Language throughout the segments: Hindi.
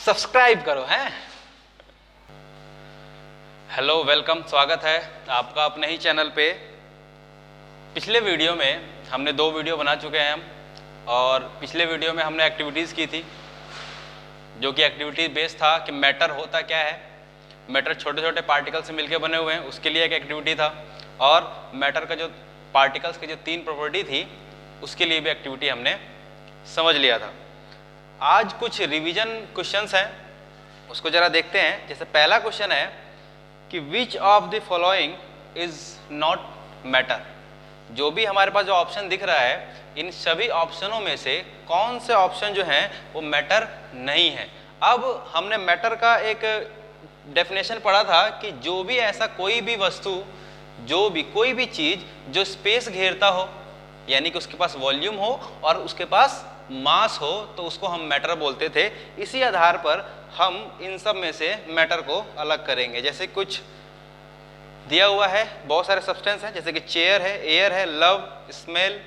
सब्सक्राइब करो हैं। हेलो, वेलकम, स्वागत है आपका अपने ही चैनल पे। पिछले वीडियो में हमने 2 वीडियो बना चुके हैं हम, और पिछले वीडियो में हमने एक्टिविटीज़ की थी, जो कि एक्टिविटी बेस्ड था कि मैटर होता क्या है। मैटर छोटे छोटे पार्टिकल से मिलकर बने हुए हैं, उसके लिए एक एक्टिविटी था। और मैटर का जो पार्टिकल्स की जो 3 प्रॉपर्टी थी, उसके लिए भी एक्टिविटी हमने समझ लिया था। आज कुछ रिवीजन क्वेश्चंस हैं, उसको जरा देखते हैं। जैसे पहला क्वेश्चन है कि which of the following is not matter. जो भी हमारे पास जो ऑप्शन दिख रहा है, इन सभी ऑप्शनों में से कौन से ऑप्शन जो हैं वो मैटर नहीं है। अब हमने मैटर का एक डेफिनेशन पढ़ा था कि जो भी ऐसा कोई भी वस्तु, जो भी कोई भी चीज जो स्पेस घेरता हो, यानी कि उसके पास वॉल्यूम हो और उसके पास मास हो, तो उसको हम मैटर बोलते थे। इसी आधार पर हम इन सब में से मैटर को अलग करेंगे। जैसे कुछ दिया हुआ है, बहुत सारे सब्सटेंस हैं, जैसे कि चेयर है, एयर है, love, smell,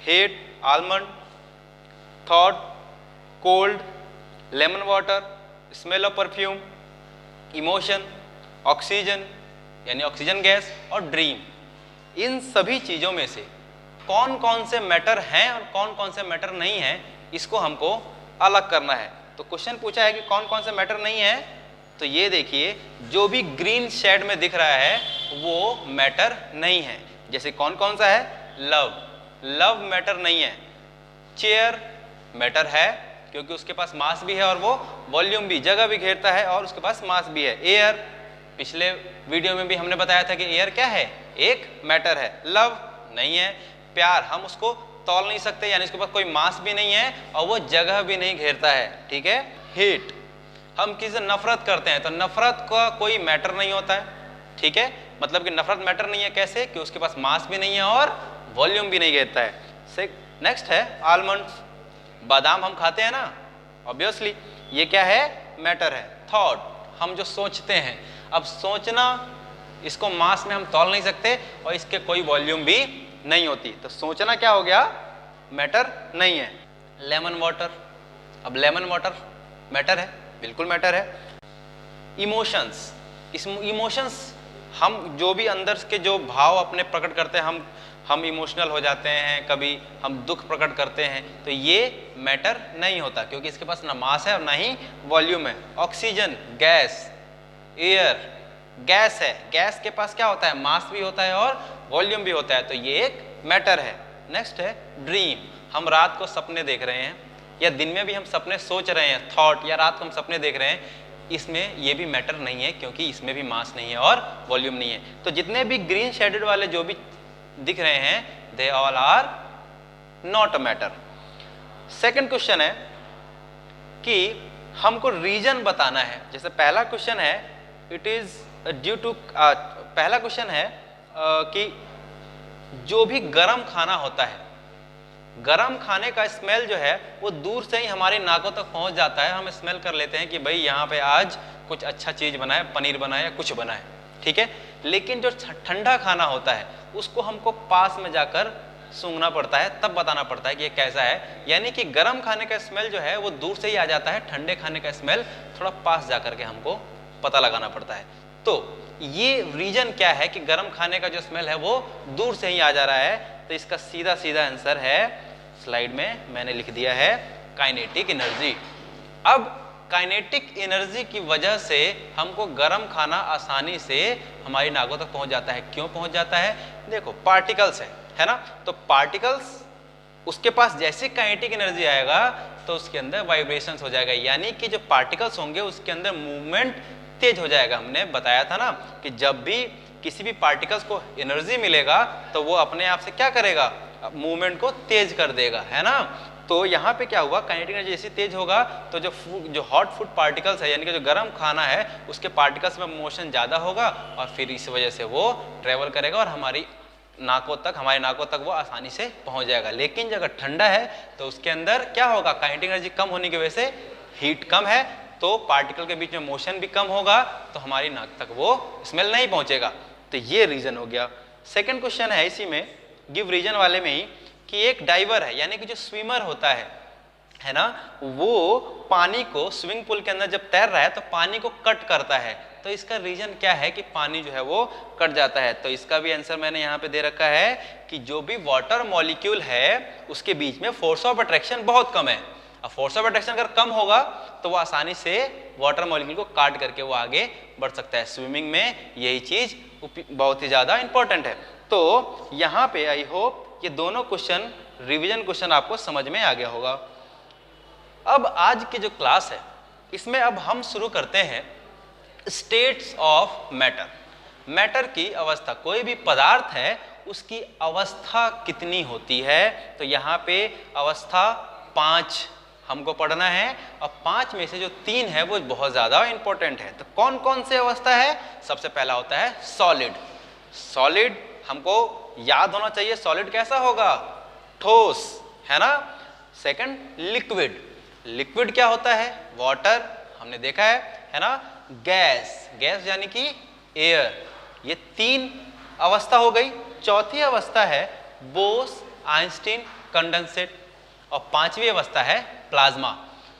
hate, almond, thought, cold, lemon water, smell of perfume, emotion, oxygen यानी ऑक्सीजन गैस, और ड्रीम। इन सभी चीज़ों में से कौन कौन से मैटर हैं और कौन कौन से मैटर नहीं हैं, इसको हमको अलग करना है। तो क्वेश्चन पूछा है कि कौन कौन से मैटर नहीं है। तो ये देखिए, जो भी ग्रीन शेड में दिख रहा है वो मैटर नहीं है। जैसे कौन कौन सा है? लव, लव मैटर नहीं है। चेयर मैटर है, क्योंकि उसके पास मास भी है और वो वॉल्यूम भी, जगह भी घेरता है, और उसके पास मास भी है। एयर, पिछले वीडियो में भी हमने बताया था कि एयर क्या है, एक मैटर है। लव नहीं है। प्यार, हम उसको तौल नहीं सकते, यानी उसके पास कोई मास भी नहीं है और वो जगह भी नहीं घेरता है, ठीक है। हेट, हम किसी से नफरत करते हैं, तो नफरत का कोई मैटर नहीं होता है, ठीक है। मतलब कि नफरत मैटर नहीं है। कैसे? कि उसके पास मास भी नहीं है और वॉल्यूम भी नहीं घेरता है। नेक्स्ट है आलमंड्स, बादाम हम खाते हैं ना, ऑब्वियसली ये क्या है? मैटर है। थॉट, हम जो सोचते हैं। अब सोचना, इसको मास में हम तौल नहीं सकते और इसके कोई वॉल्यूम भी नहीं होती, तो सोचना क्या हो गया? मैटर नहीं है। लेमन वाटर, अब लेमन वाटर मैटर है, बिल्कुल मैटर है। इमोशंस, इस इमोशंस, हम जो भी अंदर के जो भाव अपने प्रकट करते हैं, हम इमोशनल हो जाते हैं, कभी हम दुख प्रकट करते हैं, तो ये मैटर नहीं होता, क्योंकि इसके पास ना मास है और ना ही वॉल्यूम है। ऑक्सीजन गैस, एयर गैस है, गैस के पास क्या होता है? मास भी होता है और वॉल्यूम भी होता है, तो ये एक मैटर है। नेक्स्ट है ड्रीम, हम रात को सपने देख रहे हैं या दिन में भी हम सपने सोच रहे हैं, थॉट, या रात को हम सपने देख रहे हैं, इसमें ये भी मैटर नहीं है, क्योंकि इसमें भी मास नहीं है और वॉल्यूम नहीं है। तो जितने भी ग्रीन शेडेड वाले जो भी दिख रहे हैं, they all are not a matter. Second question है कि हमको रीजन बताना है। जैसे पहला क्वेश्चन है, इट इज ड्यू टू, पहला क्वेश्चन है कि जो भी गरम खाना होता है, गरम खाने का स्मेल जो है वो दूर से ही हमारी नाकों तक पहुंच जाता है। हम स्मेल कर लेते हैं कि भाई यहाँ पे आज कुछ अच्छा चीज बना है, पनीर बना है या कुछ बना है, ठीक है। लेकिन जो ठंडा खाना होता है उसको हमको पास में जाकर सूंघना पड़ता है, तब बताना पड़ता है कि ये कैसा है। यानी कि गर्म खाने का स्मेल जो है वो दूर से ही आ जाता है, ठंडे खाने का स्मेल थोड़ा पास जाकर के हमको पता लगाना पड़ता है। तो ये रीजन क्या है कि गर्म खाने का जो स्मेल है वो दूर से ही आ जा रहा है। तो इसका सीधा सीधा आंसर है, स्लाइड में मैंने लिख दिया है, काइनेटिक एनर्जी। अब काइनेटिक एनर्जी की वजह से हमको गर्म खाना आसानी से हमारी नाकों तक पहुंच जाता है। क्यों पहुंच जाता है? देखो, पार्टिकल्स है ना, तो पार्टिकल्स, उसके पास जैसे काइनेटिक एनर्जी आएगा तो उसके अंदर वाइब्रेशंस हो जाएगा, यानी कि जो पार्टिकल्स होंगे उसके अंदर मूवमेंट तेज हो जाएगा। हमने बताया था ना कि जब भी किसी भी पार्टिकल्स को एनर्जी मिलेगा तो वो अपने आप से क्या करेगा? मूवमेंट को तेज कर देगा, है ना। तो यहाँ पे क्या हुआ? काइनेटिक एनर्जी जैसे तेज होगा तो जो हॉट फूड पार्टिकल्स है, यानी कि जो गर्म खाना है, उसके पार्टिकल्स में मोशन ज़्यादा होगा और फिर इस वजह से वो ट्रेवल करेगा और हमारे नाकों तक वो आसानी से पहुँच जाएगा। लेकिन अगर ठंडा है तो उसके अंदर क्या होगा? काइनेटिक एनर्जी कम होने की वजह से हीट कम है, तो पार्टिकल के बीच में मोशन भी कम होगा, तो हमारी नाक तक वो स्मेल नहीं पहुँचेगा। तो ये रीजन हो गया। सेकेंड क्वेश्चन है इसी में, गिव रीजन वाले में ही, कि एक डाइवर है, यानी कि जो स्विमर होता है है ना, वो पानी को स्विमिंग पूल के अंदर जब तैर रहा है तो पानी को कट करता है। तो इसका रीजन क्या है कि पानी जो है वो कट जाता है। तो इसका भी आंसर मैंने यहाँ पे दे रखा है कि जो भी वाटर मॉलिक्यूल है उसके बीच में फोर्स ऑफ अट्रैक्शन बहुत कम है। अब फोर्स ऑफ अट्रैक्शन अगर कम होगा तो वो आसानी से वाटर मॉलिक्यूल को काट करके वो आगे बढ़ सकता है। स्विमिंग में यही चीज बहुत ही ज्यादा इंपॉर्टेंट है। तो यहाँ पे आई होप ये दोनों क्वेश्चन रिवीजन क्वेश्चन आपको समझ में आ गया होगा। अब आज की जो क्लास है इसमें अब हम शुरू करते हैं स्टेट्स ऑफ मैटर। मैटर की अवस्था, कोई भी पदार्थ है उसकी अवस्था कितनी होती है। तो यहाँ पे अवस्था 5 हमको पढ़ना है और 5 में से जो 3 है वो बहुत ज्यादा इंपॉर्टेंट है। तो कौन कौन से अवस्था है? सबसे पहला होता है सॉलिड। सॉलिड हमको याद होना चाहिए, सॉलिड कैसा होगा? ठोस, है ना। Second liquid. लिक्विड क्या होता है? वाटर, हमने देखा है ना। गैस, गैस यानी कि एयर। ये 3 अवस्था हो गई। चौथी अवस्था है बोस आइंस्टीन कंडेंसेट और 5वीं अवस्था है प्लाज्मा।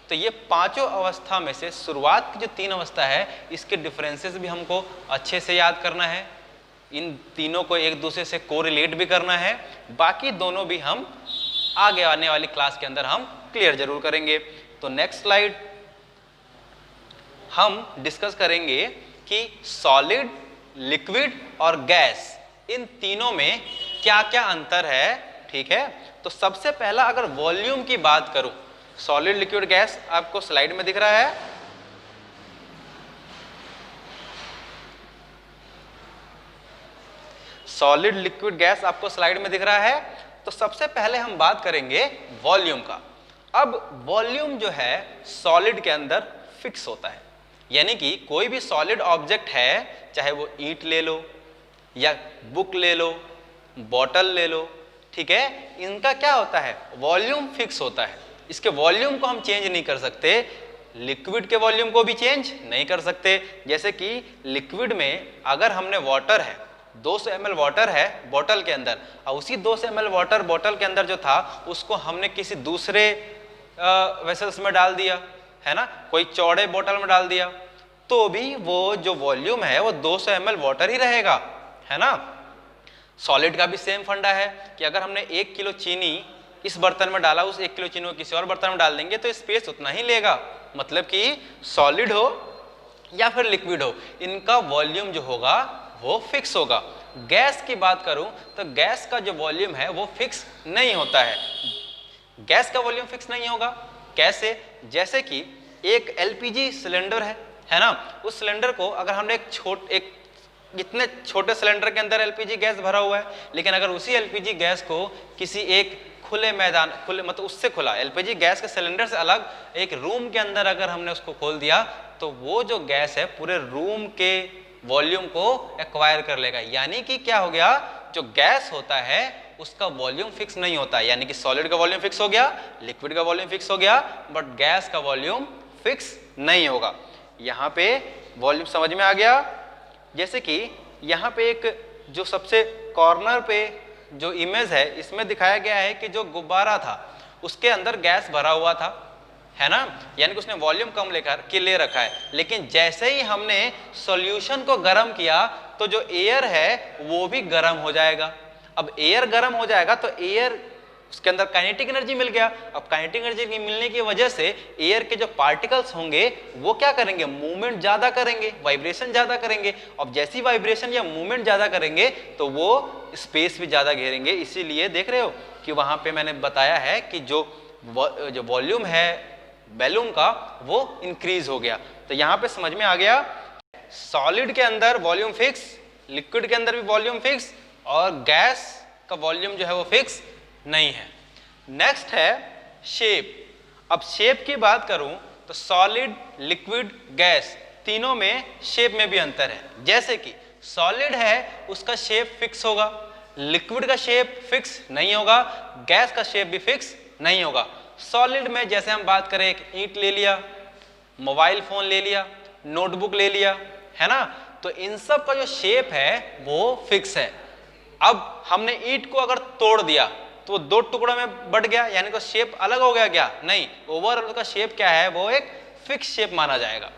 तो ये पांचों अवस्था में से शुरुआत की जो 3 अवस्था है इसके डिफरेंसेस भी हमको अच्छे से याद करना है। इन तीनों को एक दूसरे से कोरिलेट भी करना है। बाकी दोनों भी हम आगे आने वाली क्लास के अंदर हम क्लियर जरूर करेंगे। तो नेक्स्ट स्लाइड हम डिस्कस करेंगे कि सॉलिड, लिक्विड और गैस इन तीनों में क्या क्या अंतर है। ठीक है, तो सबसे पहला अगर वॉल्यूम की बात करूं, सॉलिड, लिक्विड, गैस आपको स्लाइड में दिख रहा है। सॉलिड, लिक्विड, गैस आपको स्लाइड में दिख रहा है। तो सबसे पहले हम बात करेंगे वॉल्यूम का। अब वॉल्यूम जो है सॉलिड के अंदर फिक्स होता है, यानी कि कोई भी सॉलिड ऑब्जेक्ट है, चाहे वो ईंट ले लो या बुक ले लो, बॉटल ले लो, ठीक है, इनका क्या होता है? वॉल्यूम फिक्स होता है। इसके वॉल्यूम को हम चेंज नहीं कर सकते। लिक्विड के वॉल्यूम को भी चेंज नहीं कर सकते। जैसे कि लिक्विड में अगर हमने वाटर है, 200 ml वाटर है बोतल के अंदर, और उसी 200 ml वाटर बोतल के अंदर जो था उसको हमने किसी दूसरे वेसल्स में डाल दिया, है ना, कोई चौड़े बोतल में डाल दिया, तो भी वो जो वॉल्यूम है वो 200 ml वाटर ही रहेगा, है ना। सॉलिड का भी सेम फंडा है कि अगर हमने 1 किलो चीनी इस बर्तन में डाला, उस 1 किलो चीनी को किसी और बर्तन में डाल देंगे तो स्पेस उतना ही लेगा। मतलब कि सॉलिड हो या फिर लिक्विड हो, इनका वॉल्यूम जो होगा वो फिक्स होगा। गैस की बात करूं तो गैस का जो वॉल्यूम है वो फिक्स नहीं होता है। गैस का वॉल्यूम फिक्स नहीं होगा कैसे? जैसे कि एक एलपीजी सिलेंडर है ना, उस सिलेंडर को अगर हमने एक इतने छोटे सिलेंडर के अंदर एलपीजी गैस भरा हुआ है, लेकिन अगर उसी एलपीजी गैस को किसी एक खुले मैदान, खुले मतलब उससे खुला एलपीजी गैस के सिलेंडर से अलग एक रूम के अंदर अगर हमने उसको खोल दिया तो वो जो गैस है पूरे रूम के वॉल्यूम को एक्वायर कर लेगा। यानी कि क्या हो गया, जो गैस होता है उसका वॉल्यूम फिक्स नहीं होता। यानी कि सॉलिड का वॉल्यूम फिक्स हो गया, लिक्विड का वॉल्यूम फिक्स हो गया, बट गैस का वॉल्यूम फिक्स नहीं होगा। यहाँ पे वॉल्यूम समझ में आ गया। जैसे कि यहाँ पे एक जो सबसे कॉर्नर पे जो इमेज है इसमें दिखाया गया है कि जो गुब्बारा था उसके अंदर गैस भरा हुआ था, है ना, यानी कि उसने वॉल्यूम कम ले रखा है, लेकिन जैसे ही हमने सॉल्यूशन को गर्म किया तो जो एयर है वो भी गर्म हो जाएगा। अब एयर गर्म हो जाएगा तो एयर उसके अंदर काइनेटिक एनर्जी मिल गया। अब काइनेटिक एनर्जी मिलने की वजह से एयर के जो पार्टिकल्स होंगे वो क्या करेंगे, मूवमेंट ज्यादा करेंगे, वाइब्रेशन ज्यादा करेंगे। अब जैसी वाइब्रेशन या मूवमेंट ज्यादा करेंगे तो वो स्पेस भी ज्यादा घेरेंगे। इसीलिए देख रहे हो कि वहां पे मैंने बताया है कि जो वॉल्यूम है बैलून का वो इंक्रीज हो गया। तो यहाँ पे समझ में आ गया, सॉलिड के अंदर वॉल्यूम फिक्स, लिक्विड के अंदर भी वॉल्यूम फिक्स, और गैस का वॉल्यूम जो है वो फिक्स नहीं है। नेक्स्ट है शेप। अब शेप की बात करूं तो सॉलिड, लिक्विड, गैस तीनों में शेप में भी अंतर है। जैसे कि सॉलिड है उसका शेप फिक्स होगा, लिक्विड का शेप फिक्स नहीं होगा, गैस का शेप भी फिक्स नहीं होगा। सॉलिड में जैसे हम बात करें, एक ईंट ले लिया, मोबाइल फोन ले लिया, नोटबुक ले लिया, है ना, तो इन सब का जो शेप है वो फिक्स है। अब हमने ईंट को अगर तोड़ दिया तो वो 2 टुकड़ों में बट गया, यानी कि शेप अलग हो गया क्या? नहीं, ओवरऑल उसका शेप क्या है? वो एक फिक्स शेप माना जाएगा।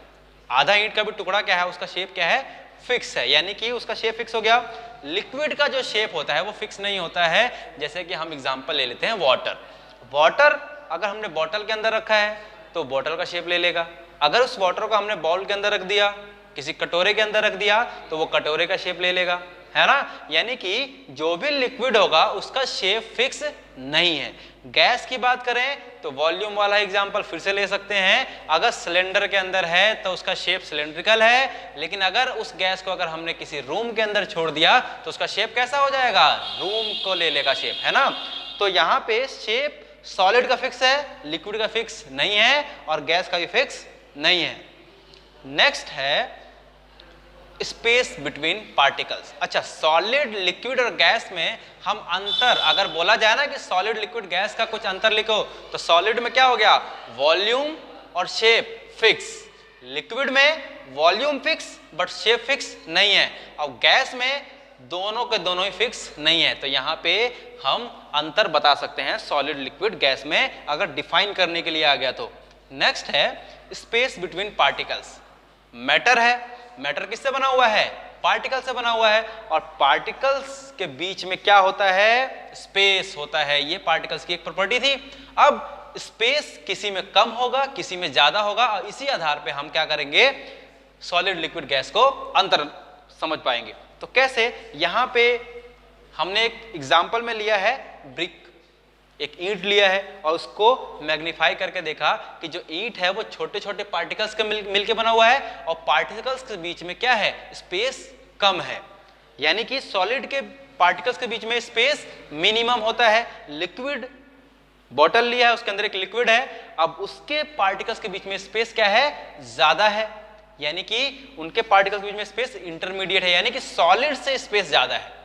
आधा ईंट का भी टुकड़ा क्या है? उसका शेप क्या है? फिक्स है, यानी कि उसका शेप फिक्स हो गया। लिक्विड का जो शेप होता है वो फिक्स नहीं होता है। जैसे कि हम एग्जांपल ले लेते हैं वाटर। वाटर अगर हमने बॉटल के अंदर रखा है तो बॉटल का शेप ले लेगा। अगर उस वाटर को हमने बाउल के अंदर रख दिया, किसी कटोरे के अंदर रख दिया, तो वो कटोरे का शेप ले लेगा, है ना। यानी कि जो भी लिक्विड होगा उसका शेप फिक्स नहीं है। गैस की बात करें तो वॉल्यूम वाला एग्जांपल फिर से ले सकते हैं। अगर सिलेंडर के अंदर है तो उसका शेप सिलेंड्रिकल है, लेकिन अगर उस गैस को अगर हमने किसी रूम के अंदर छोड़ दिया तो उसका शेप कैसा हो जाएगा? रूम को ले लेगा शेप, है ना। तो यहाँ पे शेप सॉलिड का फिक्स है, लिक्विड का फिक्स नहीं है और गैस का भी फिक्स नहीं है। नेक्स्ट है स्पेस बिटवीन पार्टिकल्स। अच्छा, सॉलिड, लिक्विड और गैस में हम अंतर अगर बोला जाए ना कि सॉलिड, लिक्विड, गैस का कुछ अंतर लिखो, तो सॉलिड में क्या हो गया? वॉल्यूम और शेप फिक्स। लिक्विड में volume fix but shape fix नहीं है, और गैस में दोनों के दोनों ही फिक्स नहीं है। तो यहाँ पे हम अंतर बता सकते हैं सॉलिड, लिक्विड, गैस में, अगर डिफाइन करने के लिए आ गया तो। नेक्स्ट है स्पेस बिटवीन पार्टिकल्स। मैटर है, मैटर किससे बना हुआ है? पार्टिकल से बना हुआ है, और पार्टिकल्स के बीच में क्या होता है? स्पेस होता है। ये पार्टिकल्स की एक प्रॉपर्टी थी। अब स्पेस किसी में कम होगा, किसी में ज्यादा होगा, और इसी आधार पे हम क्या करेंगे? सॉलिड, लिक्विड, गैस को अंतर समझ पाएंगे। तो कैसे? यहां पे हमने एक एग्जाम्पल में लिया है ब्रिक, एक ईंट लिया है और उसको मैग्नीफाई करके देखा कि जो ईंट है वो छोटे छोटे पार्टिकल्स के मिलके बना हुआ है, और पार्टिकल्स के बीच में क्या है? स्पेस कम है। यानी कि सॉलिड के पार्टिकल्स के बीच में स्पेस मिनिमम होता है। लिक्विड बॉटल लिया है, उसके अंदर एक लिक्विड है, अब उसके पार्टिकल्स के बीच में स्पेस क्या है? ज्यादा है। यानी कि उनके पार्टिकल्स के बीच में स्पेस इंटरमीडिएट है, यानी कि सॉलिड से स्पेस ज्यादा है।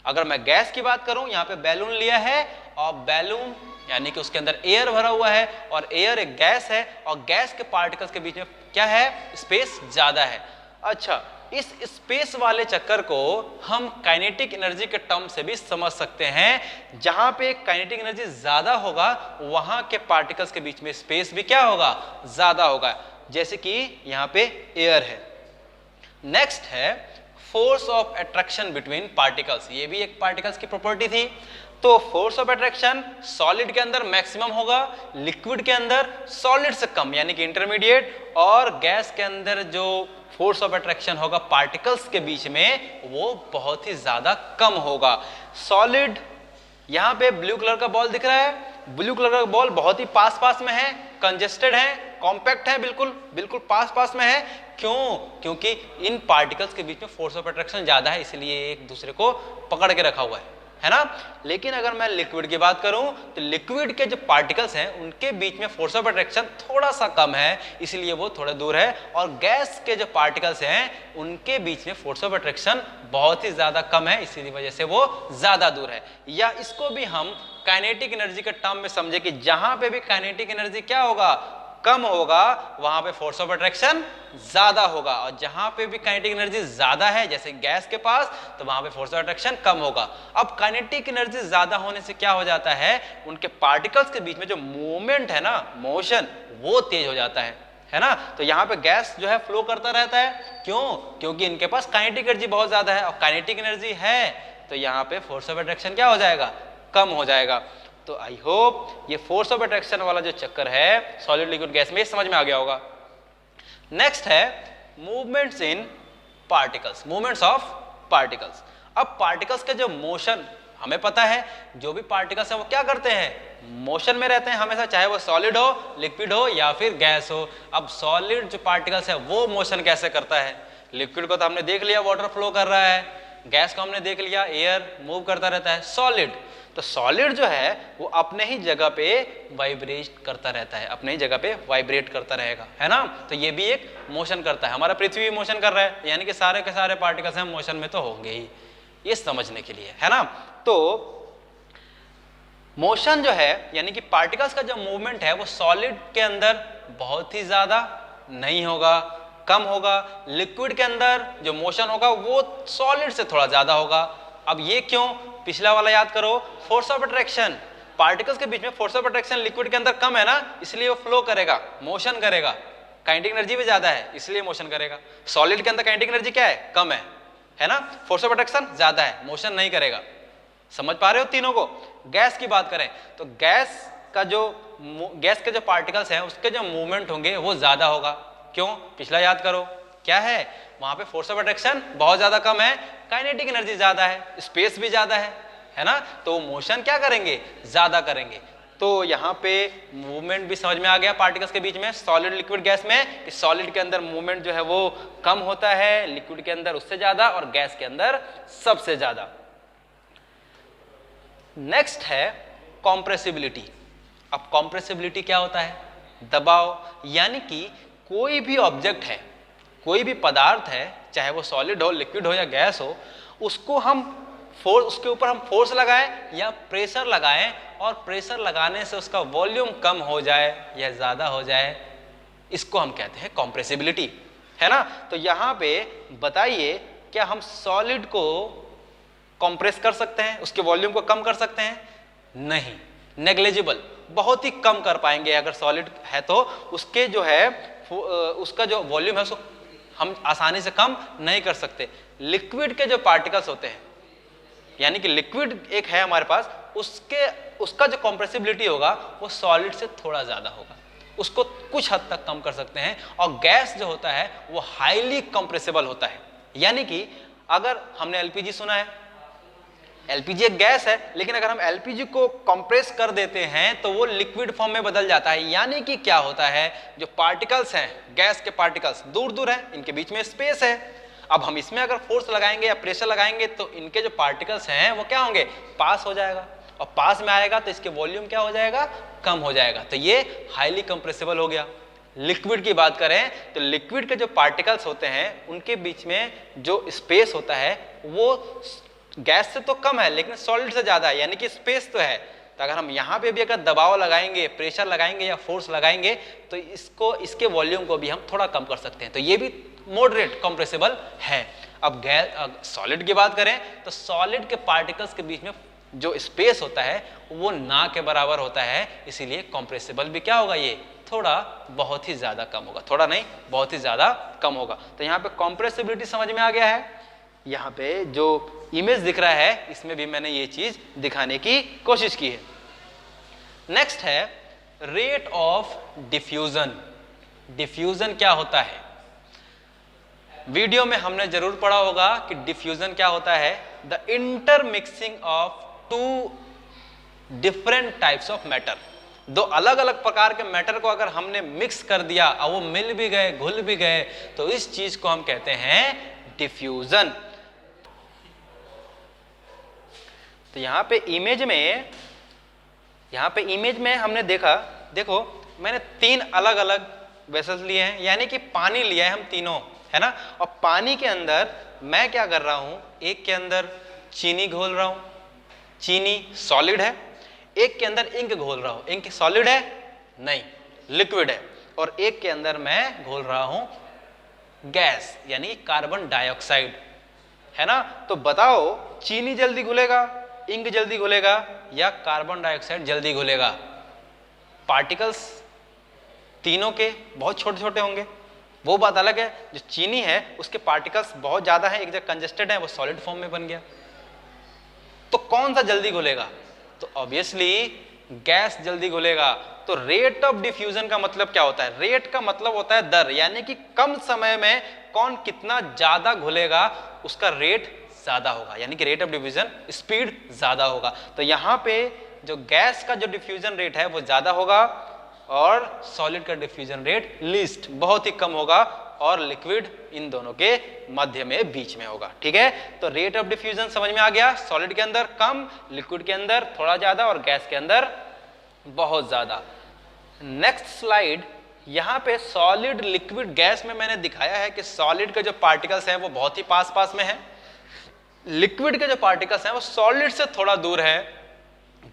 अगर मैं गैस की बात करूं, यहाँ पे बैलून लिया है, और बैलून यानी कि उसके अंदर एयर भरा हुआ है, और एयर एक गैस है, और गैस के पार्टिकल्स के बीच में क्या है? स्पेस ज्यादा है। अच्छा, इस स्पेस वाले चक्कर को हम काइनेटिक एनर्जी के टर्म से भी समझ सकते हैं। जहां पे काइनेटिक एनर्जी ज्यादा होगा वहां के पार्टिकल्स के बीच में स्पेस भी क्या होगा? ज्यादा होगा, जैसे कि यहाँ पे एयर है। नेक्स्ट है force of attraction between particles. ये भी एक पार्टिकल्स की प्रॉपर्टी थी। तो फोर्स ऑफ अट्रैक्शन सॉलिड के अंदर मैक्सिमम होगा, लिक्विड के अंदर सॉलिड से कम यानी कि इंटरमीडिएट, और गैस के अंदर जो फोर्स ऑफ अट्रैक्शन होगा पार्टिकल्स के बीच में वो बहुत ही ज्यादा कम होगा। सॉलिड, यहाँ पे ब्लू कलर का बॉल दिख रहा है, ब्लू कलर का बॉल बहुत ही पास पास में है, कंजेस्टेड है, कॉम्पैक्ट है, बिल्कुल बिल्कुल पास पास में है। क्यों? क्योंकि इन पार्टिकल्स के बीच में फोर्स ऑफ अट्रैक्शन ज्यादा है, इसलिए एक दूसरे को पकड़ के रखा हुआ है ना। लेकिन अगर मैं लिक्विड की बात करूं तो लिक्विड के जो पार्टिकल्स हैं उनके बीच में फोर्स ऑफ अट्रैक्शन थोड़ा सा कम है, इसलिए वो थोड़ा दूर है, और गैस के जो पार्टिकल्स हैं उनके बीच में फोर्स ऑफ अट्रैक्शन बहुत ही ज्यादा कम है, इसी वजह से वो ज्यादा दूर है। या इसको भी हम काइनेटिक एनर्जी के टर्म में समझे कि जहां पे भी काइनेटिक एनर्जी क्या होगा? कम होगा, वहां पे फोर्स ऑफ अट्रैक्शन ज्यादा होगा, और जहां पे भी काइनेटिक एनर्जी ज्यादा है जैसे गैस के पास, तो वहां पे फोर्स ऑफ अट्रैक्शन कम होगा। अब काइनेटिक एनर्जी ज्यादा होने से क्या हो जाता है? उनके पार्टिकल्स के बीच में जो मूवमेंट है ना, मोशन, वो तेज हो जाता है ना। तो यहाँ पे गैस जो है फ्लो करता रहता है। क्यों? क्योंकि इनके पास काइनेटिक एनर्जी बहुत ज्यादा है, और काइनेटिक एनर्जी है तो यहाँ पे फोर्स ऑफ अट्रैक्शन क्या हो जाएगा? कम हो जाएगा। तो आई होप ये फोर्स ऑफ अट्रैक्शन वाला जो चक्कर है सॉलिड, लिक्विड, गैस में समझ में आ गया होगा। नेक्स्ट है movements in particles, movements of particles. अब पार्टिकल्स के जो मोशन, हमें पता है जो भी पार्टिकल्स हैं वो क्या करते हैं? मोशन में रहते हैं हमेशा, चाहे वो सॉलिड हो, लिक्विड हो या फिर गैस हो। अब सॉलिड जो पार्टिकल्स है वो मोशन कैसे करता है? लिक्विड को तो हमने देख लिया, वाटर फ्लो कर रहा है, गैस को हमने देख लिया, एयर मूव करता रहता है। सॉलिड, तो सॉलिड जो है वो अपने ही जगह पे वाइब्रेट करता रहता है, अपने ही जगह पे वाइब्रेट करता रहेगा, है ना। तो ये भी एक मोशन करता है। हमारा पृथ्वी भी मोशन कर रहा है, यानी कि सारे के सारे पार्टिकल्स हैं मोशन में तो होंगे ही, ये समझने के लिए, है ना। तो मोशन जो है यानी कि पार्टिकल्स का जो मूवमेंट है वो सॉलिड के अंदर बहुत ही ज्यादा नहीं होगा, कम होगा। लिक्विड के अंदर जो मोशन होगा वो सॉलिड से थोड़ा ज्यादा होगा। अब ये क्यों, पिछला वाला याद करो, फोर्स ऑफ अट्रैक्शन, पार्टिकल्स के बीच में फोर्स ऑफ अट्रैक्शन लिक्विड के अंदर कम है ना, इसलिए वो फ्लो करेगा, मोशन करेगा, काइनेटिक एनर्जी भी ज्यादा है इसलिए मोशन करेगा। सॉलिड के अंदर काइनेटिक एनर्जी क्या है, कम है ना, फोर्स ऑफ अट्रैक्शन ज्यादा है, मोशन नहीं करेगा। समझ पा रहे हो तीनों को। गैस की बात करें तो गैस के जो पार्टिकल्स हैं उसके जो मूवमेंट होंगे वो ज्यादा होगा। क्यों, पिछला याद करो, क्या है, वहां पे फोर्स ऑफ अट्रैक्शन बहुत ज्यादा कम है, काइनेटिक एनर्जी ज्यादा है, स्पेस भी ज्यादा है ना, तो मोशन क्या करेंगे, ज्यादा करेंगे। तो यहाँ पे मूवमेंट भी समझ में आ गया पार्टिकल्स के बीच में, सॉलिड लिक्विड गैस में, सॉलिड के अंदर मूवमेंट जो है वो कम होता है, लिक्विड के अंदर उससे ज्यादा और गैस के अंदर सबसे ज्यादा। नेक्स्ट है कॉम्प्रेसिबिलिटी। अब कॉम्प्रेसिबिलिटी क्या होता है, दबाव, यानी कि कोई भी ऑब्जेक्ट है, कोई भी पदार्थ है, चाहे वो सॉलिड हो, लिक्विड हो या गैस हो, उसके ऊपर हम फोर्स लगाएं या प्रेशर लगाएं और प्रेशर लगाने से उसका वॉल्यूम कम हो जाए या ज्यादा हो जाए, इसको हम कहते हैं कॉम्प्रेसिबिलिटी, है ना। तो यहां पे बताइए, क्या हम सॉलिड को कंप्रेस कर सकते हैं, उसके वॉल्यूम को कम कर सकते हैं? नहीं, नेग्लिजिबल, बहुत ही कम कर पाएंगे। अगर सॉलिड है तो उसके जो है उसका जो वॉल्यूम है उसको हम आसानी से कम नहीं कर सकते। लिक्विड के जो पार्टिकल्स होते हैं, यानी कि लिक्विड एक है हमारे पास, उसका जो कंप्रेसिबिलिटी होगा वो सॉलिड से थोड़ा ज्यादा होगा, उसको कुछ हद तक कम कर सकते हैं। और गैस जो होता है वो हाईली कंप्रेसिबल होता है, यानी कि अगर हमने एलपीजी सुना है, एलपीजी एक गैस है, लेकिन अगर हम एलपीजी को कंप्रेस कर देते हैं तो वो लिक्विड फॉर्म में बदल जाता है। यानी कि क्या होता है, जो पार्टिकल्स हैं, गैस के पार्टिकल्स दूर दूर हैं, इनके बीच में स्पेस है, अब हम इसमें अगर फोर्स लगाएंगे या प्रेशर लगाएंगे तो इनके जो पार्टिकल्स हैं वो क्या होंगे, पास हो जाएगा, और पास में आएगा तो इसके वॉल्यूम क्या हो जाएगा, कम हो जाएगा। तो ये हाईली कंप्रेसिबल हो गया। लिक्विड की बात करें तो लिक्विड के जो पार्टिकल्स होते हैं उनके बीच में जो स्पेस होता है वो गैस से तो कम है लेकिन सॉलिड से ज्यादा है, यानी कि स्पेस तो है। तो अगर हम यहाँ पे भी अगर दबाव लगाएंगे, प्रेशर लगाएंगे या फोर्स लगाएंगे तो इसके वॉल्यूम को भी हम थोड़ा कम कर सकते हैं। तो ये भी मॉडरेट कंप्रेसिबल है। अब सॉलिड की बात करें तो सॉलिड के पार्टिकल्स के बीच में जो स्पेस होता है वो ना के बराबर होता है, इसीलिए कंप्रेसिबल भी क्या होगा, ये थोड़ा बहुत ही ज्यादा कम होगा, थोड़ा नहीं बहुत ही ज्यादा कम होगा। तो यहाँ पे कंप्रेसिबिलिटी समझ में आ गया है। यहाँ पे जो इमेज दिख रहा है इसमें भी मैंने ये चीज दिखाने की कोशिश की है। नेक्स्ट है रेट ऑफ डिफ्यूजन। डिफ्यूजन क्या होता है, वीडियो में हमने जरूर पढ़ा होगा कि डिफ्यूजन क्या होता है, the intermixing of two different types of matter. दो अलग अलग प्रकार के मैटर को अगर हमने मिक्स कर दिया और वो मिल भी गए, घुल भी गए, तो इस चीज को हम कहते हैं डिफ्यूजन। तो यहाँ पे इमेज में हमने देखो मैंने 3 अलग अलग वेसल्स लिए हैं, यानी कि पानी लिया है हम तीनों, है ना। और पानी के अंदर मैं क्या कर रहा हूं, एक के अंदर चीनी घोल रहा हूं, चीनी सॉलिड है, एक के अंदर इंक घोल रहा हूं, इंक सॉलिड है नहीं, लिक्विड है, और एक के अंदर मैं घोल रहा हूं गैस यानी कार्बन डाइऑक्साइड, है ना। तो बताओ चीनी जल्दी घुलेगा, इंक जल्दी घुलेगा या कार्बन डाइऑक्साइड जल्दी घुलेगा? पार्टिकल्स तीनों के बहुत छोटे छोटे होंगे, वो बात अलग है। जो चीनी है उसके पार्टिकल्स बहुत ज्यादा हैं, एक जगह कंजेस्टेड है, वो सॉलिड फॉर्म में बन गया। तो कौन सा जल्दी घुलेगा? तो ऑब्वियसली गैस जल्दी घुलेगा। तो रेट ऑफ डिफ्यूजन का मतलब क्या होता है? रेट का मतलब होता है दर, यानी कि कम समय में कौन कितना ज्यादा घुलेगा उसका रेट ज्यादा होगा, यानी कि रेट ऑफ डिफ्यूजन स्पीड ज्यादा होगा। तो यहाँ पे जो गैस का जो डिफ्यूजन रेट है वो ज्यादा होगा और सॉलिड का डिफ्यूजन रेट लीस्ट बहुत ही कम होगा, और लिक्विड इन दोनों के मध्य में बीच में होगा। ठीक है, तो रेट ऑफ डिफ्यूजन समझ में आ गया। सॉलिड के अंदर कम, लिक्विड के अंदर थोड़ा ज्यादा और गैस के अंदर बहुत ज्यादा। नेक्स्ट स्लाइड, यहाँ पे सॉलिड लिक्विड गैस में मैंने दिखाया है कि सॉलिड के जो पार्टिकल्स हैं वो बहुत ही पास पास में है, लिक्विड के जो पार्टिकल्स हैं वो सॉलिड से थोड़ा दूर है,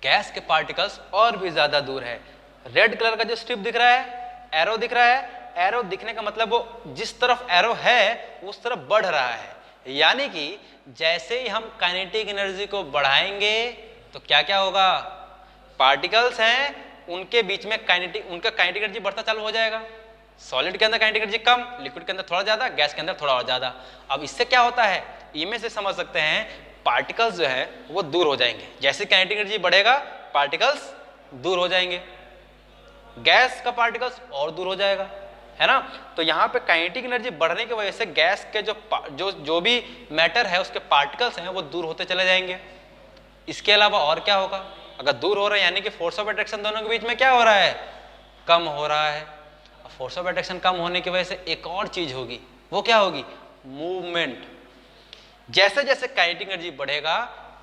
गैस के पार्टिकल्स और भी ज्यादा दूर है। रेड कलर का जो स्ट्रिप दिख रहा है, एरो दिख रहा है, एरो दिखने का मतलब वो जिस तरफ एरो है उस तरफ बढ़ रहा है, यानी कि जैसे ही हम काइनेटिक एनर्जी को बढ़ाएंगे तो क्या क्या होगा, पार्टिकल्स हैं उनके बीच में उनका काइनेटिक एनर्जी बढ़ता चालू हो जाएगा। सॉलिड के अंदर काइनेटिक एनर्जी कम, लिक्विड के अंदर थोड़ा ज्यादा, गैस के अंदर थोड़ा और ज्यादा। अब इससे क्या होता है, इनमें से समझ सकते हैं पार्टिकल्स जो है वो दूर हो जाएंगे। जैसे काइनेटिक एनर्जी बढ़ेगा पार्टिकल्स दूर हो जाएंगे, गैस का पार्टिकल्स और दूर हो जाएगा, है ना। तो यहाँ पे काइनेटिक एनर्जी बढ़ने की वजह से गैस के जो भी मैटर है उसके पार्टिकल्स हैं वो दूर होते चले जाएंगे। इसके अलावा और क्या होगा, अगर दूर हो रहा है यानी कि फोर्स ऑफ अट्रैक्शन दोनों के बीच में क्या हो रहा है, कम हो रहा है। फोर्स ऑफ अट्रैक्शन कम होने की वजह से एक और चीज होगी, वो क्या होगी, मूवमेंट। जैसे जैसे काइनेटिक एनर्जी बढ़ेगा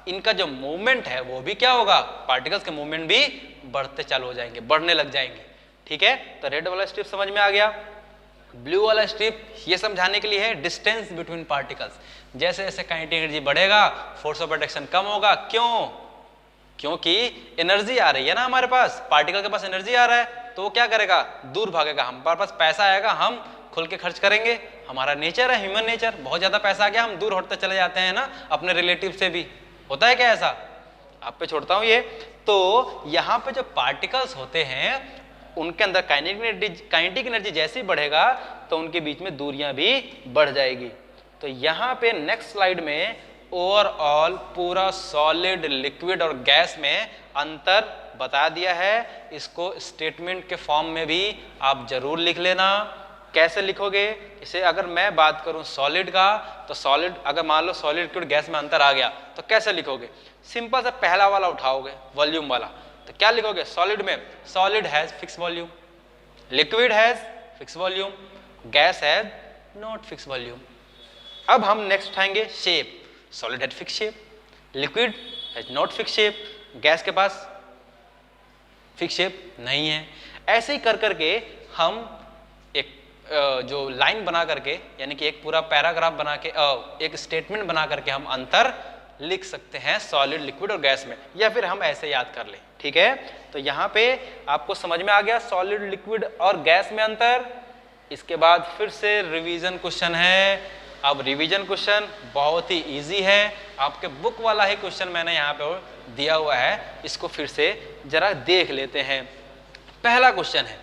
इनका जो मूवमेंट है वो भी क्या होगा, पार्टिकल्स के मूवमेंट भी बढ़ते चालू हो जाएंगे, बढ़ने लग जाएंगे। ठीक है, तो रेड वाला स्ट्रिप समझ में आ गया। ब्लू वाला स्ट्रिप ये समझाने के लिए है डिस्टेंस बिटवीन पार्टिकल्स। जैसे जैसे काइनेटिक एनर्जी बढ़ेगा फोर्स ऑफ अट्रैक्शन कम होगा। क्यों, क्योंकि एनर्जी आ रही है ना हमारे पास, पार्टिकल के पास एनर्जी आ रहा है तो वो क्या करेगा, दूर भागेगा। हमारे पास पैसा आएगा, हम खुल के खर्च करेंगे, हमारा नेचर है, ह्यूमन नेचर। बहुत ज्यादा पैसा आ गया हम दूर हटते चले जाते हैं ना अपने रिलेटिव से भी, होता है क्या ऐसा, आप पे छोड़ता हूं ये। तो यहाँ पे जो पार्टिकल्स होते हैं उनके अंदर काइनेटिक एनर्जी जैसे ही बढ़ेगा तो उनके बीच में दूरियां भी बढ़ जाएगी। तो यहाँ पे नेक्स्ट स्लाइड में ओवरऑल पूरा सॉलिड, लिक्विड और गैस में अंतर बता दिया है। इसको स्टेटमेंट के फॉर्म में भी आप जरूर लिख लेना। कैसे लिखोगे इसे, अगर मैं बात करूं सॉलिड का, तो सॉलिड अगर मान लो सॉलिड, लिक्विड, गैस में अंतर आ गया तो कैसे लिखोगे, सिंपल सा पहला वाला उठाओगे, वॉल्यूम वाला। तो क्या लिखोगे, सॉलिड में solid has fix volume, liquid has fix volume, gas has not fix volume. अब हम नेक्स्ट उठाएंगे shape, solid has fix shape, liquid has not fix shape, gas के पास फिक्स शेप नहीं है। ऐसे ही कर करके हम एक जो लाइन बना करके, यानी कि एक पूरा पैराग्राफ बना के, एक स्टेटमेंट बना करके हम अंतर लिख सकते हैं सॉलिड, लिक्विड और गैस में, या फिर हम ऐसे याद कर लें। ठीक है, तो यहाँ पे आपको समझ में आ गया सॉलिड, लिक्विड और गैस में अंतर। इसके बाद फिर से रिवीजन क्वेश्चन है। अब रिवीजन क्वेश्चन बहुत ही इजी है, आपके बुक वाला ही क्वेश्चन मैंने यहाँ पे दिया हुआ है, इसको फिर से जरा देख लेते हैं। पहला क्वेश्चन है,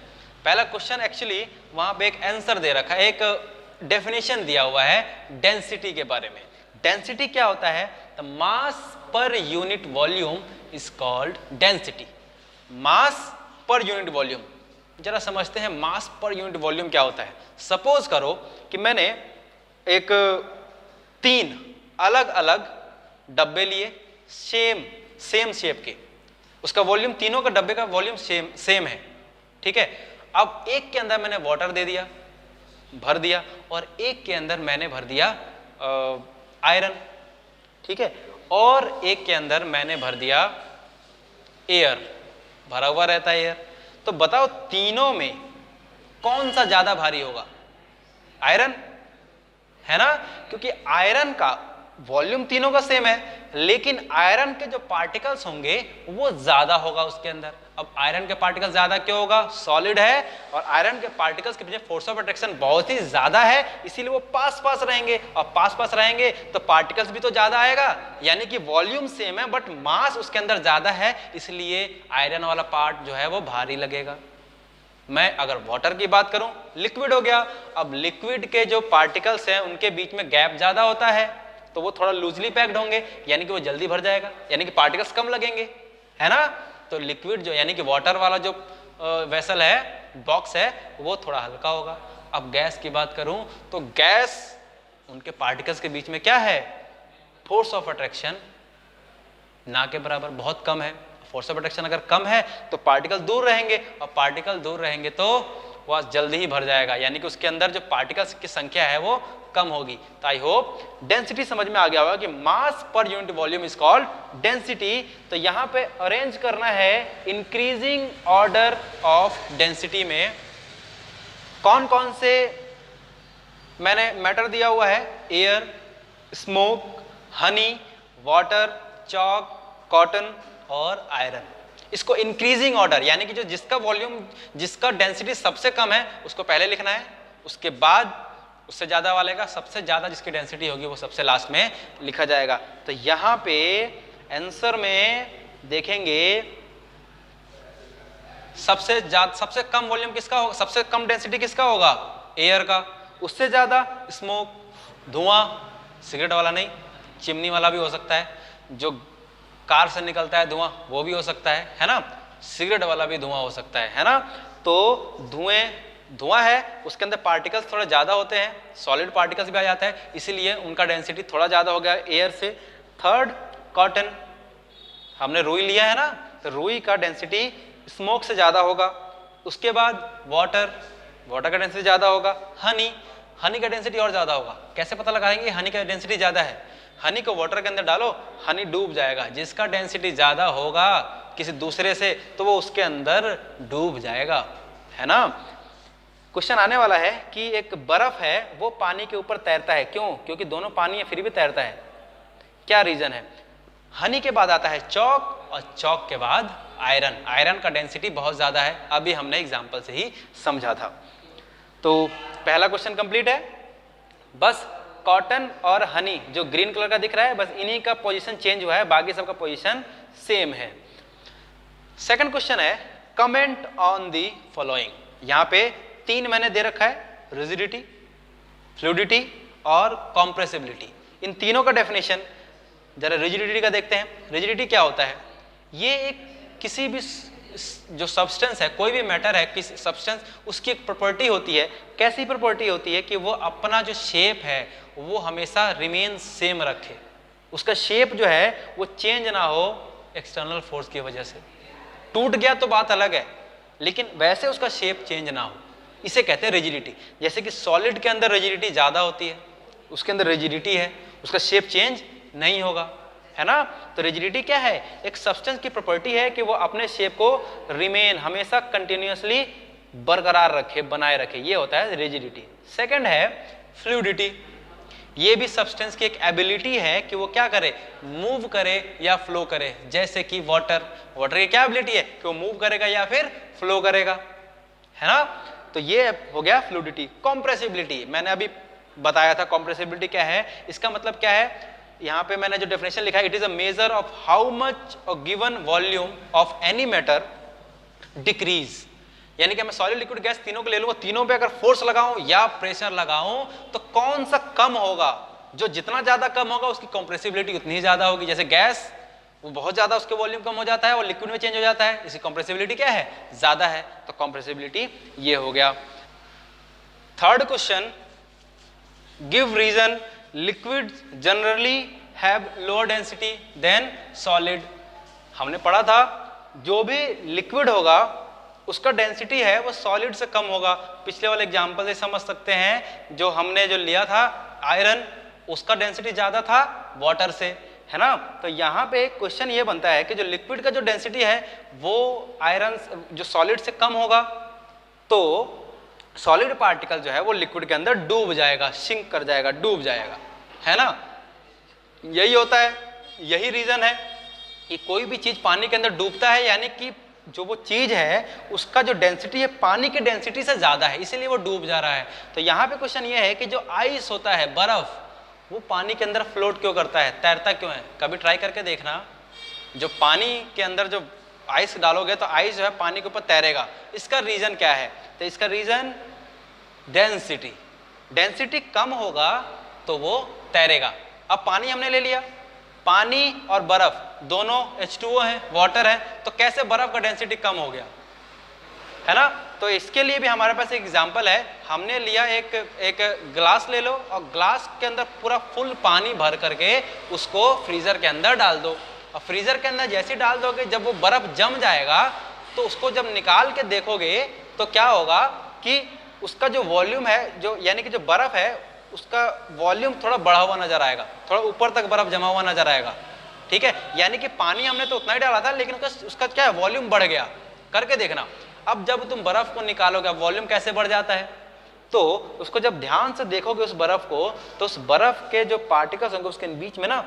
पहला क्वेश्चन एक्चुअली वहां पे एक आंसर दे रखा है, एक डेफिनेशन दिया हुआ है डेंसिटी के बारे में। डेंसिटी क्या होता है, the mass per unit volume is called density. Mass per unit volume, जरा समझते हैं मास पर यूनिट वॉल्यूम क्या होता है। सपोज करो कि मैंने एक 3 अलग अलग डब्बे लिए, सेम शेप के, उसका वॉल्यूम, तीनों का डब्बे का वॉल्यूम सेम है। ठीक है, अब एक के अंदर मैंने वाटर दे दिया, भर दिया, और एक के अंदर मैंने भर दिया आयरन। ठीक है, और एक के अंदर मैंने भर दिया एयर, भरा हुआ रहता है एयर। तो बताओ तीनों में कौन सा ज्यादा भारी होगा, आयरन, है ना, क्योंकि आयरन का वॉल्यूम तीनों का सेम है, लेकिन आयरन के जो पार्टिकल्स होंगे वो ज्यादा होगा उसके अंदर। अब आयरन के पार्टिकल्स ज्यादा क्यों होगा, सॉलिड है और आयरन के पार्टिकल्स के पीछे फोर्स ऑफ अट्रैक्शन बहुत ही ज्यादा है, इसीलिए वो पास पास रहेंगे, और पास पास रहेंगे तो पार्टिकल्स भी तो ज्यादा आएगा, यानी कि वॉल्यूम सेम है बट मास उसके अंदर ज्यादा है, इसलिए आयरन वाला पार्ट जो है वो भारी लगेगा। मैं अगर वाटर की बात करूं, लिक्विड हो गया। अब लिक्विड के जो पार्टिकल्स हैं उनके बीच में गैप ज्यादा होता है, तो वो थोड़ा लूजली पैक्ड होंगे, यानी कि वो जल्दी भर जाएगा, यानी कि पार्टिकल्स कम लगेंगे, है ना। तो लिक्विड जो यानी कि वाटर वाला जो वेसल है, बॉक्स है, वो थोड़ा हल्का होगा। अब गैस की बात करूं तो गैस, उनके पार्टिकल्स के बीच में क्या है, फोर्स ऑफ अट्रैक्शन ना के बराबर, बहुत कम है। फोर्स ऑफ अट्रैक्शन अगर कम है तो पार्टिकल दूर रहेंगे, और पार्टिकल दूर रहेंगे तो वह जल्दी ही भर जाएगा, यानी कि उसके अंदर जो पार्टिकल्स की संख्या है वो कम होगी। तो आई होप डेंसिटी समझ में आ गया होगा कि mass per unit volume is called density. तो यहाँ पे अरेंज करना है इंक्रीजिंग ऑर्डर ऑफ डेंसिटी में कौन कौन से मैंने मैटर दिया हुआ है, air, smoke, Honey, water, chalk, cotton और आयरन। इसको इंक्रीजिंग ऑर्डर, यानी कि जो जिसका वॉल्यूम, जिसका डेंसिटी सबसे कम है उसको पहले लिखना है, उसके बाद उससे ज़्यादा वाले का सबसे ज़्यादा जिसकी डेंसिटी होगी वो सबसे लास्ट में लिखा जाएगा। तो यहाँ पे आंसर में देखेंगे सबसे कम वॉल्यूम किसका होगा, सबसे कम डेंसिटी किसका होगा, एयर का। उससे ज़्यादा स्मोक, धुआं, सिगरेट वाला नहीं, चिमनी वाला भी हो सकता है, जो कार से निकलता है धुआं वो भी हो सकता है ना, सिगरेट वाला भी धुआं हो सकता है ना। तो धुआं है, उसके अंदर पार्टिकल्स थोड़ा ज़्यादा होते हैं, सॉलिड पार्टिकल्स भी आ जाता है, इसीलिए उनका डेंसिटी थोड़ा ज़्यादा हो गया एयर से। थर्ड, कॉटन, हमने रुई लिया है ना, तो रुई का डेंसिटी स्मोक से ज़्यादा होगा। उसके बाद वाटर का डेंसिटी ज़्यादा होगा। हनी का डेंसिटी और ज़्यादा होगा। कैसे पता लगाएंगे हनी का डेंसिटी ज़्यादा है? हनी को वाटर के अंदर डालो, हनी डूब जाएगा। जिसका डेंसिटी ज़्यादा होगा किसी दूसरे से तो वो उसके अंदर डूब जाएगा, है ना। क्वेश्चन आने वाला है कि एक बर्फ है वो पानी के ऊपर तैरता है, क्यों? क्योंकि दोनों पानी है फिर भी तैरता है, क्या रीज़न है? हनी के बाद आता है चौक और चौक के बाद आयरन का डेंसिटी बहुत ज़्यादा है, अभी हमने एग्जाम्पल से ही समझा था। तो पहला क्वेश्चन कंप्लीट है। बस कॉटन और हनी जो ग्रीन कलर का दिख रहा है, बस इन्हीं का पोजीशन चेंज हुआ है, बाकी सबका पोजीशन सेम है। सेकंड क्वेश्चन है कमेंट ऑन दी फॉलोइंग। यहाँ पे 3 मैंने दे रखा है, रिजिडिटी, फ्लूइडिटी और कॉम्प्रेसिबिलिटी। इन तीनों का डेफिनेशन जरा रिजिडिटी का देखते हैं। रिजिडिटी क्या होता है? ये एक किसी भी जो सब्सटेंस है, कोई भी मैटर है, किसी सब्सटेंस, उसकी एक प्रॉपर्टी होती है। कैसी प्रॉपर्टी होती है कि वो अपना जो शेप है वो हमेशा रिमेन सेम रखे, उसका शेप जो है वो चेंज ना हो एक्सटर्नल फोर्स की वजह से। टूट गया तो बात अलग है, लेकिन वैसे उसका शेप चेंज ना हो, इसे कहते हैं रिजिडिटी। जैसे कि सॉलिड के अंदर रिजिडिटी ज़्यादा होती है, उसके अंदर रिजिडिटी है, उसका शेप चेंज नहीं होगा, है ना। तो रिजिडिटी क्या है? एक सब्सटेंस की प्रॉपर्टी है कि वो अपने शेप को रिमेन, हमेशा कंटिन्यूअसली बरकरार रखे, बनाए रखे, ये होता है रिजिडिटी। सेकंड है फ्लूइडिटी। ये भी सब्सटेंस की एक एबिलिटी है कि वो क्या करे, मूव करे या फ्लो करे। जैसे कि वाटर की क्या एबिलिटी है कि वो मूव करेगा या फिर फ्लो करेगा, है ना। तो ये हो गया फ्लूइडिटी। कॉम्प्रेसिबिलिटी मैंने अभी बताया था, कॉम्प्रेसिबिलिटी क्या है, इसका मतलब क्या है, यहाँ पे मैंने जो डेफिनेशन लिखा है, it is a measure of how much a given volume of any matter decrease. यानी कि मैं सॉलिड, लिक्विड, गैस तीनों को ले लूंगा, तीनों पे अगर फोर्स लगाऊं या प्रेशर लगाऊं तो कौन सा कम होगा? जो जितना ज्यादा कम होगा उसकी कॉम्प्रेसिबिलिटी उतनी ही ज्यादा होगी। जैसे गैस, वो बहुत ज्यादा उसके वॉल्यूम कम हो जाता है और लिक्विड में चेंज हो जाता है, इसकी कॉम्प्रेसिबिलिटी क्या है? ज्यादा है। तो कॉम्प्रेसिबिलिटी ये हो गया। Third question, give reason liquid generally have lower density than solid. हमने पढ़ा था जो भी लिक्विड होगा उसका डेंसिटी है वो सॉलिड से कम होगा। पिछले वाले एग्जांपल से समझ सकते हैं, जो हमने जो लिया था आयरन, उसका डेंसिटी ज्यादा था वाटर से, है ना। तो यहाँ पे क्वेश्चन ये बनता है कि जो लिक्विड का जो डेंसिटी है वो आयरन जो सॉलिड से कम होगा, तो सॉलिड पार्टिकल जो है वो लिक्विड के अंदर डूब जाएगा, सिंक कर जाएगा, डूब जाएगा, है ना। यही होता है, यही रीजन है कि कोई भी चीज पानी के अंदर डूबता है, यानी कि जो वो चीज है उसका जो डेंसिटी है पानी की डेंसिटी से ज्यादा है, इसीलिए वो डूब जा रहा है। तो यहाँ पे क्वेश्चन ये है कि जो आइस होता है, बर्फ, वो पानी के अंदर फ्लोट क्यों करता है, तैरता क्यों है? कभी ट्राई करके देखना, जो पानी के अंदर जो आइस डालोगे तो आइस जो है पानी के ऊपर तैरेगा। इसका रीजन क्या है? तो इसका रीजन डेंसिटी। डेंसिटी कम होगा तो वो तैरेगा। अब पानी हमने ले लिया, पानी और बर्फ दोनों H2O है, वाटर है, तो कैसे बर्फ का डेंसिटी कम हो गया, है ना। तो इसके लिए भी हमारे पास एक एग्जांपल है। हमने लिया एक ग्लास ले लो और ग्लास के अंदर पूरा फुल पानी भर करके उसको फ्रीजर के अंदर डाल दो, और फ्रीजर के अंदर जैसे डाल दोगे जब वो बर्फ जम जाएगा तो उसको जब निकाल के देखोगे तो क्या होगा कि उसका जो वॉल्यूम है, जो यानी कि जो बर्फ है उसका वॉल्यूम थोड़ा बढ़ा हुआ नजर आएगा, थोड़ा ऊपर तक बर्फ जमा हुआ नजर आएगा, ठीक है। यानी कि पानी हमने तो उतना ही डाला था लेकिन उसका क्या है, वॉल्यूम बढ़ गया। करके देखना, अब जब तुम बर्फ को निकालोगे वॉल्यूम कैसे बढ़ जाता है, तो उसको जब ध्यान से देखोगे उस बर्फ को, तो उस बर्फ के जो पार्टिकल्स होंगे उसके बीच में ना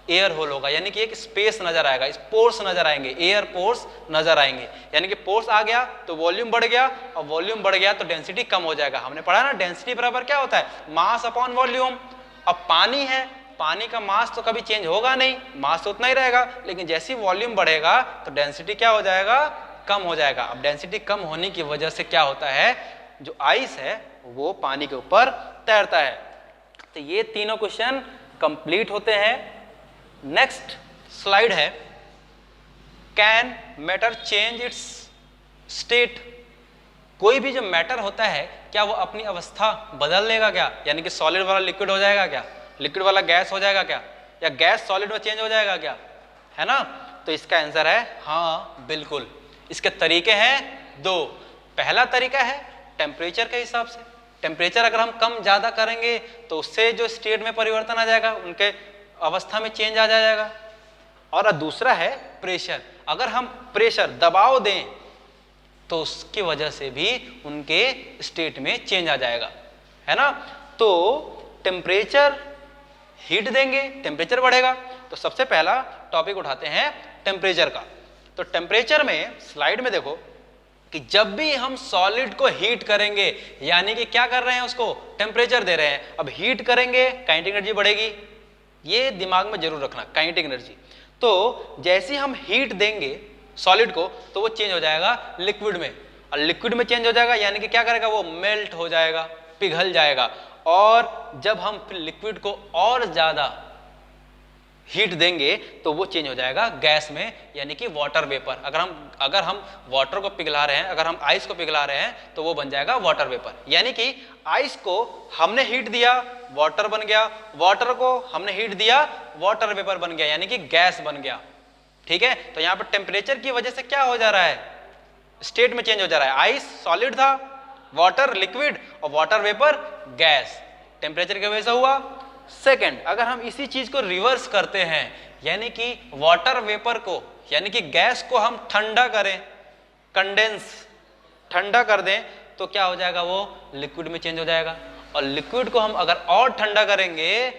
एयर होल होगा, यानी कि एक स्पेस नजर आएगा, पोर्स नजर आएंगे, एयर पोर्स नजर आएंगे, यानी कि पोर्स आ गया तो वॉल्यूम बढ़ गया, और वॉल्यूम बढ़ गया तो डेंसिटी कम हो जाएगा। हमने पढ़ा ना डेंसिटी बराबर क्या होता है, मास अपॉन वॉल्यूम। अब पानी है, पानी का मास तो कभी चेंज होगा नहीं, मास तो उतना ही रहेगा, लेकिन जैसे ही वॉल्यूम बढ़ेगा तो डेंसिटी क्या हो जाएगा, कम हो जाएगा। अब डेंसिटी कम होने की वजह से क्या होता है, जो आइस है वो पानी के ऊपर तैरता है। तो ये तीनों क्वेश्चन कंप्लीट होते हैं। नेक्स्ट स्लाइड है, can matter change it's state. कोई भी जो मैटर होता है क्या वो अपनी अवस्था बदल लेगा क्या, यानी कि सॉलिड वाला लिक्विड हो जाएगा क्या, लिक्विड वाला गैस हो जाएगा क्या, या गैस सॉलिड में चेंज हो जाएगा क्या, है ना। तो इसका आंसर है हाँ बिल्कुल। इसके तरीके हैं दो। पहला तरीका है टेम्परेचर के हिसाब से, टेम्परेचर अगर हम कम ज़्यादा करेंगे तो उससे जो स्टेट में परिवर्तन आ जाएगा, उनके अवस्था में चेंज आ जाएगा। और दूसरा है प्रेशर, अगर हम प्रेशर दबाव दें तो उसकी वजह से भी उनके स्टेट में चेंज आ जाएगा, है ना। तो टेम्परेचर हीट देंगे टेम्परेचर बढ़ेगा। तो सबसे पहला टॉपिक उठाते हैं टेम्परेचर का। तो टेम्परेचर में स्लाइड में देखो कि जब भी हम सॉलिड को हीट करेंगे, यानी कि क्या कर रहे हैं, उसको टेम्परेचर दे रहे हैं। अब हीट करेंगे काइनेटिक एनर्जी बढ़ेगी, ये दिमाग में जरूर रखना, काइनेटिक एनर्जी। तो जैसे हम हीट देंगे सॉलिड को तो वो चेंज हो जाएगा लिक्विड में, और लिक्विड में चेंज हो जाएगा यानी कि क्या करेगा, वो मेल्ट हो जाएगा, पिघल जाएगा। और जब हम फिर लिक्विड को और ज्यादा हीट देंगे तो वो चेंज हो जाएगा गैस में, यानी कि वाटर वेपर। अगर हम वाटर को पिघला रहे हैं, अगर हम आइस को पिघला रहे हैं तो वो बन जाएगा वाटर वेपर। यानी कि आइस को हमने हीट दिया वाटर बन गया, वाटर को हमने हीट दिया वाटर वेपर बन गया, यानी कि गैस बन गया। ठीक है, तो यहाँ पर टेम्परेचर की वजह से क्या हो जा रहा है, स्टेट में चेंज हो जा रहा है। आइस सॉलिड था, वाटर लिक्विड, और वाटर वेपर गैस, टेम्परेचर की वजह से हुआ। सेकंड, अगर हम इसी चीज को रिवर्स करते हैं, यानी कि वाटर वेपर को यानी कि गैस को हम ठंडा करें, कंडेंस ठंडा कर दें, तो क्या हो जाएगा, वो लिक्विड में चेंज हो जाएगा। और लिक्विड को हम अगर और ठंडा करेंगे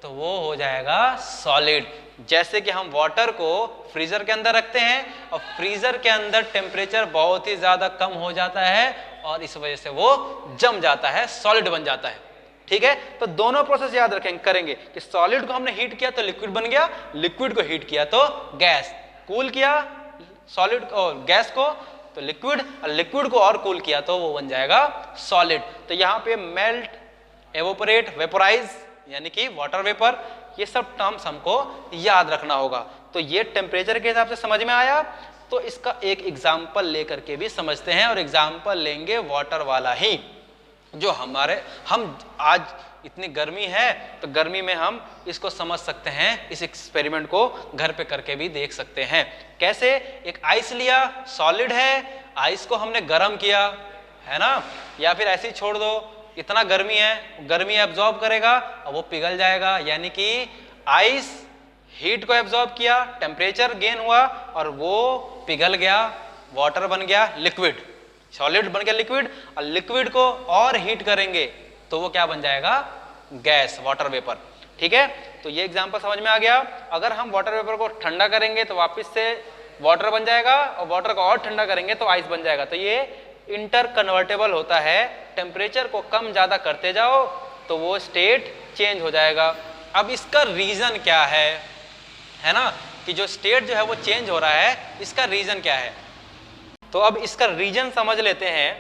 तो वो हो जाएगा सॉलिड। जैसे कि हम वाटर को फ्रीजर के अंदर रखते हैं और फ्रीजर के अंदर टेम्परेचर बहुत ही ज्यादा कम हो जाता है और इस वजह से वो जम जाता है, सॉलिड बन जाता है। ठीक है, तो दोनों प्रोसेस याद रखेंगे, करेंगे कि सॉलिड को हमने हीट किया तो लिक्विड बन गया, लिक्विड को हीट किया तो गैस, कूल किया सॉलिड और गैस को तो लिक्विड, और लिक्विड को और कूल किया तो वो बन जाएगा सॉलिड। तो यहाँ पे मेल्ट, एवोपरेट, वेपोराइज यानी कि वाटर वेपर, ये सब टर्म्स हमको याद रखना होगा। तो ये टेम्परेचर के हिसाब से समझ में आया। तो इसका एक एग्जाम्पल लेकर के भी समझते हैं, और एग्जाम्पल लेंगे वाटर वाला ही, जो हम आज इतनी गर्मी है तो गर्मी में हम इसको समझ सकते हैं, इस एक्सपेरिमेंट को घर पे करके भी देख सकते हैं। कैसे, एक आइस लिया, सॉलिड है, आइस को हमने गर्म किया, है ना, या फिर ऐसे ही छोड़ दो, इतना गर्मी है, गर्मी एब्जॉर्ब करेगा और वो पिघल जाएगा। यानी कि आइस हीट को एब्जॉर्ब किया, टेम्परेचर गेन हुआ और वो पिघल गया, वाटर बन गया लिक्विड, सॉलिड बन गया लिक्विड, और लिक्विड को और हीट करेंगे तो वो क्या बन जाएगा, गैस, वाटर वेपर। ठीक है, तो ये एग्जांपल समझ में आ गया। अगर हम वाटर वेपर को ठंडा करेंगे तो वापस से वाटर बन जाएगा, और वाटर को और ठंडा करेंगे तो आइस बन जाएगा। तो ये इंटर कन्वर्टेबल होता है, टेम्परेचर को कम ज्यादा करते जाओ तो वो स्टेट चेंज हो जाएगा। अब इसका रीजन क्या है ना, कि जो स्टेट जो है वो चेंज हो रहा है, इसका रीजन क्या है। तो अब इसका रीजन समझ लेते हैं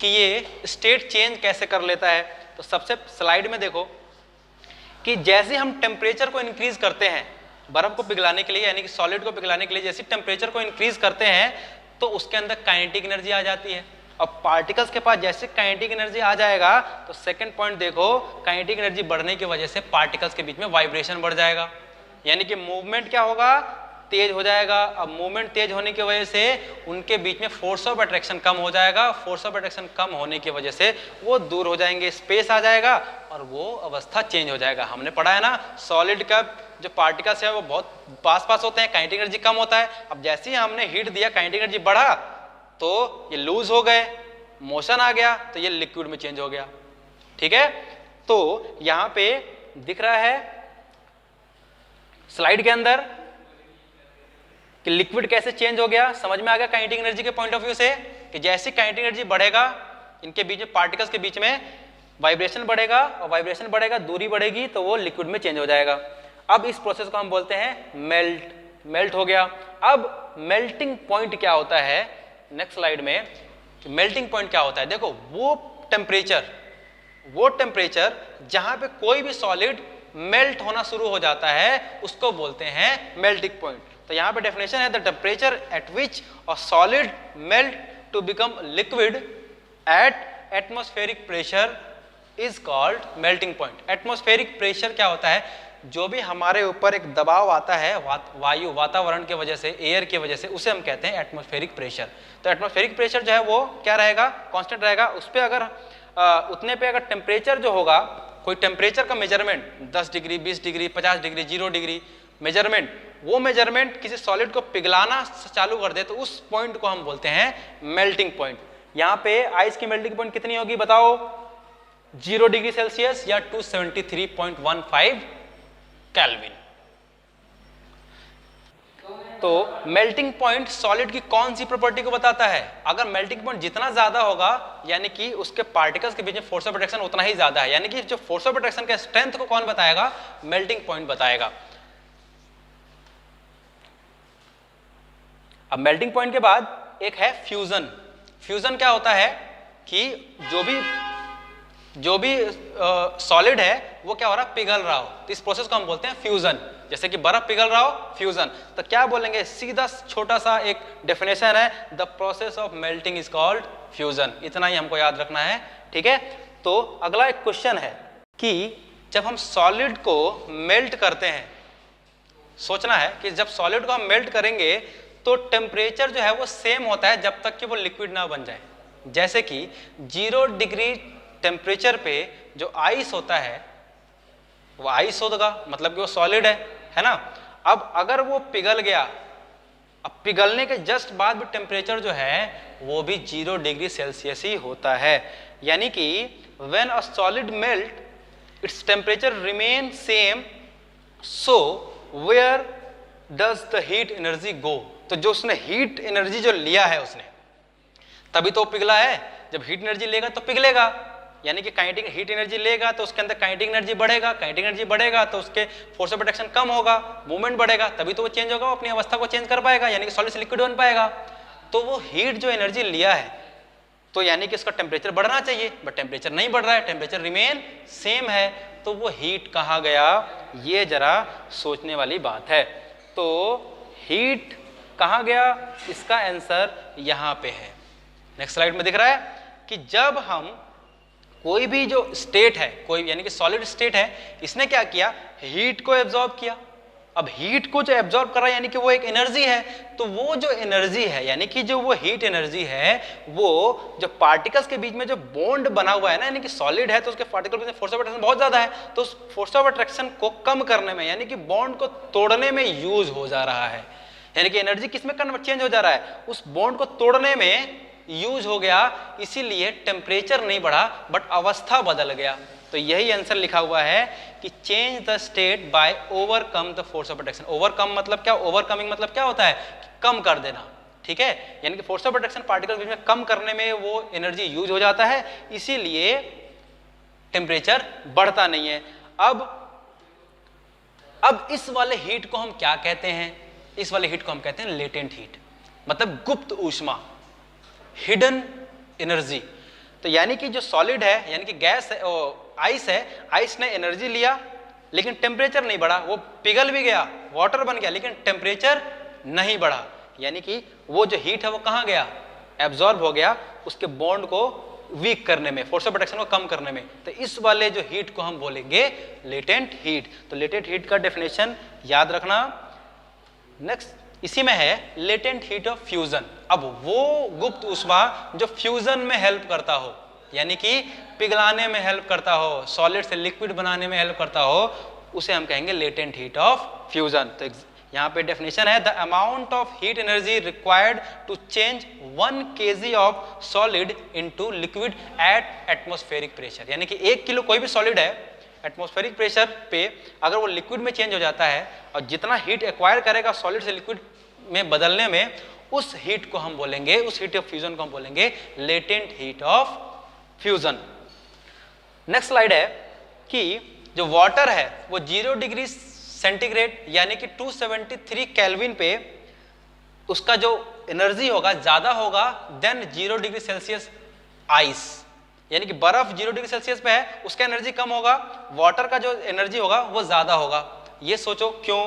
कि ये स्टेट चेंज कैसे कर लेता है। तो सबसे स्लाइड में देखो कि जैसे हम टेम्परेचर को इंक्रीज करते हैं बर्फ को पिघलाने के लिए, यानी कि सॉलिड को पिघलाने के लिए, जैसे टेम्परेचर को इंक्रीज करते हैं तो उसके अंदर काइनेटिक एनर्जी आ जाती है। अब पार्टिकल्स के पास जैसे काइनेटिक एनर्जी आ जाएगा तो सेकंड पॉइंट देखो, काइनेटिक एनर्जी बढ़ने की वजह से पार्टिकल्स के बीच में वाइब्रेशन बढ़ जाएगा, यानी कि मूवमेंट क्या होगा, तेज हो जाएगा। अब मूवमेंट तेज होने की वजह से उनके बीच में फोर्स ऑफ अट्रैक्शन कम हो जाएगा, फोर्स ऑफ अट्रैक्शन कम होने की वजह से वो दूर हो जाएंगे, स्पेस आ जाएगा और वो अवस्था चेंज हो जाएगा। हमने पढ़ा है ना, सॉलिड का जो पार्टिकल्स है वो बहुत पास पास होते हैं, काइनेटिक एनर्जी कम होता है। अब जैसे ही हमने हीट दिया, काइनेटिक एनर्जी बढ़ा तो ये लूज हो गए, मोशन आ गया तो ये लिक्विड में चेंज हो गया। ठीक है, तो यहाँ पे दिख रहा है स्लाइड के अंदर कि लिक्विड कैसे चेंज हो गया, समझ में आ गया काइनेटिक एनर्जी के पॉइंट ऑफ व्यू से कि जैसे काइनेटिक एनर्जी बढ़ेगा, इनके बीच में पार्टिकल्स के बीच में वाइब्रेशन बढ़ेगा और वाइब्रेशन बढ़ेगा, दूरी बढ़ेगी तो वो लिक्विड में चेंज हो जाएगा। अब इस प्रोसेस को हम बोलते हैं मेल्ट हो गया। अब मेल्टिंग पॉइंट क्या होता है, नेक्स्ट स्लाइड में मेल्टिंग पॉइंट क्या होता है, देखो वो टेम्परेचर जहां पे कोई भी सॉलिड मेल्ट होना शुरू हो जाता है उसको बोलते हैं मेल्टिंग पॉइंट। तो यहां पे डेफिनेशन है the temperature at which a solid melt to become liquid at atmospheric pressure is called melting point. Atmospheric pressure क्या होता है, जो भी हमारे ऊपर एक दबाव आता है वायु वातावरण के वजह से, एयर की वजह से, उसे हम कहते हैं एटमॉस्फेरिक प्रेशर। तो एटमॉस्फेरिक प्रेशर जो है वो क्या रहेगा, कांस्टेंट रहेगा। उस पे अगर उतने पे अगर टेम्परेचर जो होगा, कोई टेम्परेचर का measurement 10 degree 20 degree 50 degree 0 degree measurement, वो मेजरमेंट किसी सॉलिड को पिघलाना चालू कर दे तो उस पॉइंट को हम बोलते हैं मेल्टिंग पॉइंट। यहाँ पे आइस की मेल्टिंग पॉइंट कितनी होगी बताओ, 0 डिग्री सेल्सियस या 273.15 केल्विन। तो मेल्टिंग पॉइंट सॉलिड की कौन सी प्रॉपर्टी को बताता है, अगर मेल्टिंग पॉइंट जितना ज्यादा होगा यानी कि उसके पार्टिकल्स के बीच में फोर्स ऑफ अट्रैक्शन उतना ही ज्यादा है, यानी कि जो फोर्स ऑफ अट्रैक्शन के स्ट्रेंथ को कौन बताएगा, मेल्टिंग पॉइंट बताएगा। अब मेल्टिंग पॉइंट के बाद एक है फ्यूजन। फ्यूजन क्या होता है कि जो भी सॉलिड है वो क्या हो रहा है, पिघल रहा हो, तो इस प्रोसेस को हम बोलते हैं फ्यूजन। जैसे कि बर्फ पिघल रहा हो, फ्यूजन। तो क्या बोलेंगे, सीधा छोटा सा एक डेफिनेशन है, the process of melting is called fusion. इतना ही हमको याद रखना है, ठीक है। तो अगला एक क्वेश्चन है कि जब हम सॉलिड को मेल्ट करते हैं, सोचना है कि जब सॉलिड को हम मेल्ट करेंगे तो टेम्परेचर जो है वो सेम होता है जब तक कि वो लिक्विड ना बन जाए। जैसे कि 0 डिग्री टेम्परेचर पे जो आइस होता है वो आइस होगा, मतलब कि वो सॉलिड है ना। अब अगर वो पिघल गया, अब पिघलने के जस्ट बाद भी टेम्परेचर जो है वो भी 0 डिग्री सेल्सियस ही होता है। यानी कि when a solid melt its temperature remain same, so where does the heat energy go. तो जो उसने हीट एनर्जी जो लिया है उसने, तभी तो पिघला है। जब हीट एनर्जी लेगा तो पिघलेगा, यानी कि काइनेटिक हीट एनर्जी लेगा तो उसके अंदर काइनेटिक एनर्जी बढ़ेगा, काइनेटिक एनर्जी बढ़ेगा तो उसके फोर्स ऑफ अट्रैक्शन कम होगा, मूवमेंट बढ़ेगा, तभी तो वो चेंज होगा, वो अपनी अवस्था को चेंज कर पाएगा, यानी कि सॉलिड से लिक्विड बन पाएगा। तो वो हीट जो एनर्जी लिया है तो यानी कि इसका टेम्परेचर बढ़ना चाहिए, बट टेम्परेचर नहीं बढ़ रहा है, टेम्परेचर रिमेन सेम है, तो वो हीट कहाँ गया, ये जरा सोचने वाली बात है। तो हीट कहाँ गया, इसका आंसर यहाँ पे है। नेक्स्ट स्लाइड में दिख रहा है कि जब हम कोई भी जो स्टेट है, कोई यानी कि सॉलिड स्टेट है, इसने क्या किया, हीट को एब्जॉर्ब किया। अब हीट को जो एब्जॉर्ब कर रहा है यानी कि वो एक एनर्जी है, तो वो जो एनर्जी है यानी कि जो वो हीट एनर्जी है वो जो पार्टिकल्स के बीच में जो बॉन्ड बना हुआ है ना, यानी कि सॉलिड है तो उसके पार्टिकल के बीच में फोर्स ऑफ अट्रैक्शन बहुत ज्यादा है, तो उस फोर्स ऑफ अट्रैक्शन को कम करने में यानी कि बॉन्ड को तोड़ने में यूज हो जा रहा है। यानी कि एनर्जी किसमें कन्वर्ट चेंज हो जा रहा है, उस बॉन्ड को तोड़ने में यूज हो गया, इसीलिए टेम्परेचर नहीं बढ़ा बट अवस्था बदल गया। तो यही आंसर लिखा हुआ है कि change the state by overcome the force of attraction. Overcome मतलब क्या, ओवरकमिंग मतलब क्या होता है, कम कर देना, ठीक है। यानी कि फोर्स ऑफ अट्रैक्शन पार्टिकल के बीच में कम करने में वो एनर्जी यूज हो जाता है, इसीलिए टेम्परेचर बढ़ता नहीं है। अब इस वाले हीट को हम क्या कहते हैं, इस वाले हीट को हम कहते हैं लेटेंट हीट, मतलब गुप्त ऊष्मा, हिडन एनर्जी। तो यानी कि जो सॉलिड है यानी कि गैस है, आइस है, आइस ने एनर्जी लिया लेकिन टेम्परेचर नहीं बढ़ा, वो पिघल भी गया, वाटर बन गया, लेकिन टेम्परेचर नहीं बढ़ा, यानी कि वो जो हीट है वो कहाँ गया, एब्जॉर्ब हो गया उसके बॉन्ड को वीक करने में, फोर्स ऑफ अट्रैक्शन को कम करने में। तो इस वाले जो हीट को हम बोलेंगे लेटेंट हीट। तो लेटेंट हीट का डेफिनेशन याद रखना। नेक्स्ट इसी में है लेटेंट हीट ऑफ फ्यूजन। अब वो गुप्त ऊष्मा जो फ्यूजन में हेल्प करता हो, यानी कि पिघलाने में हेल्प करता हो, सॉलिड से लिक्विड बनाने में हेल्प करता हो, उसे हम कहेंगे लेटेंट हीट ऑफ फ्यूजन। तो यहाँ पे डेफिनेशन है the amount of heat energy required to change 1 kg of solid into liquid at atmospheric pressure. यानी कि 1 किलो कोई भी सॉलिड है एटमॉस्फेरिक प्रेशर पे अगर वो लिक्विड में चेंज हो जाता है और जितना हीट एक्वायर करेगा सॉलिड से लिक्विड में बदलने में, उस हीट को हम बोलेंगे, उस हीट ऑफ फ्यूजन को हम बोलेंगे latent heat of fusion. Next slide है कि जो वाटर है वो 0 डिग्री सेंटीग्रेड यानी कि 273 केल्विन पे उसका जो एनर्जी होगा ज्यादा होगा देन 0 डिग्री सेल्सियस आइस, यानी कि बर्फ 0 डिग्री सेल्सियस पे है उसका एनर्जी कम होगा, वाटर का जो एनर्जी होगा वो ज्यादा होगा। ये सोचो क्यों?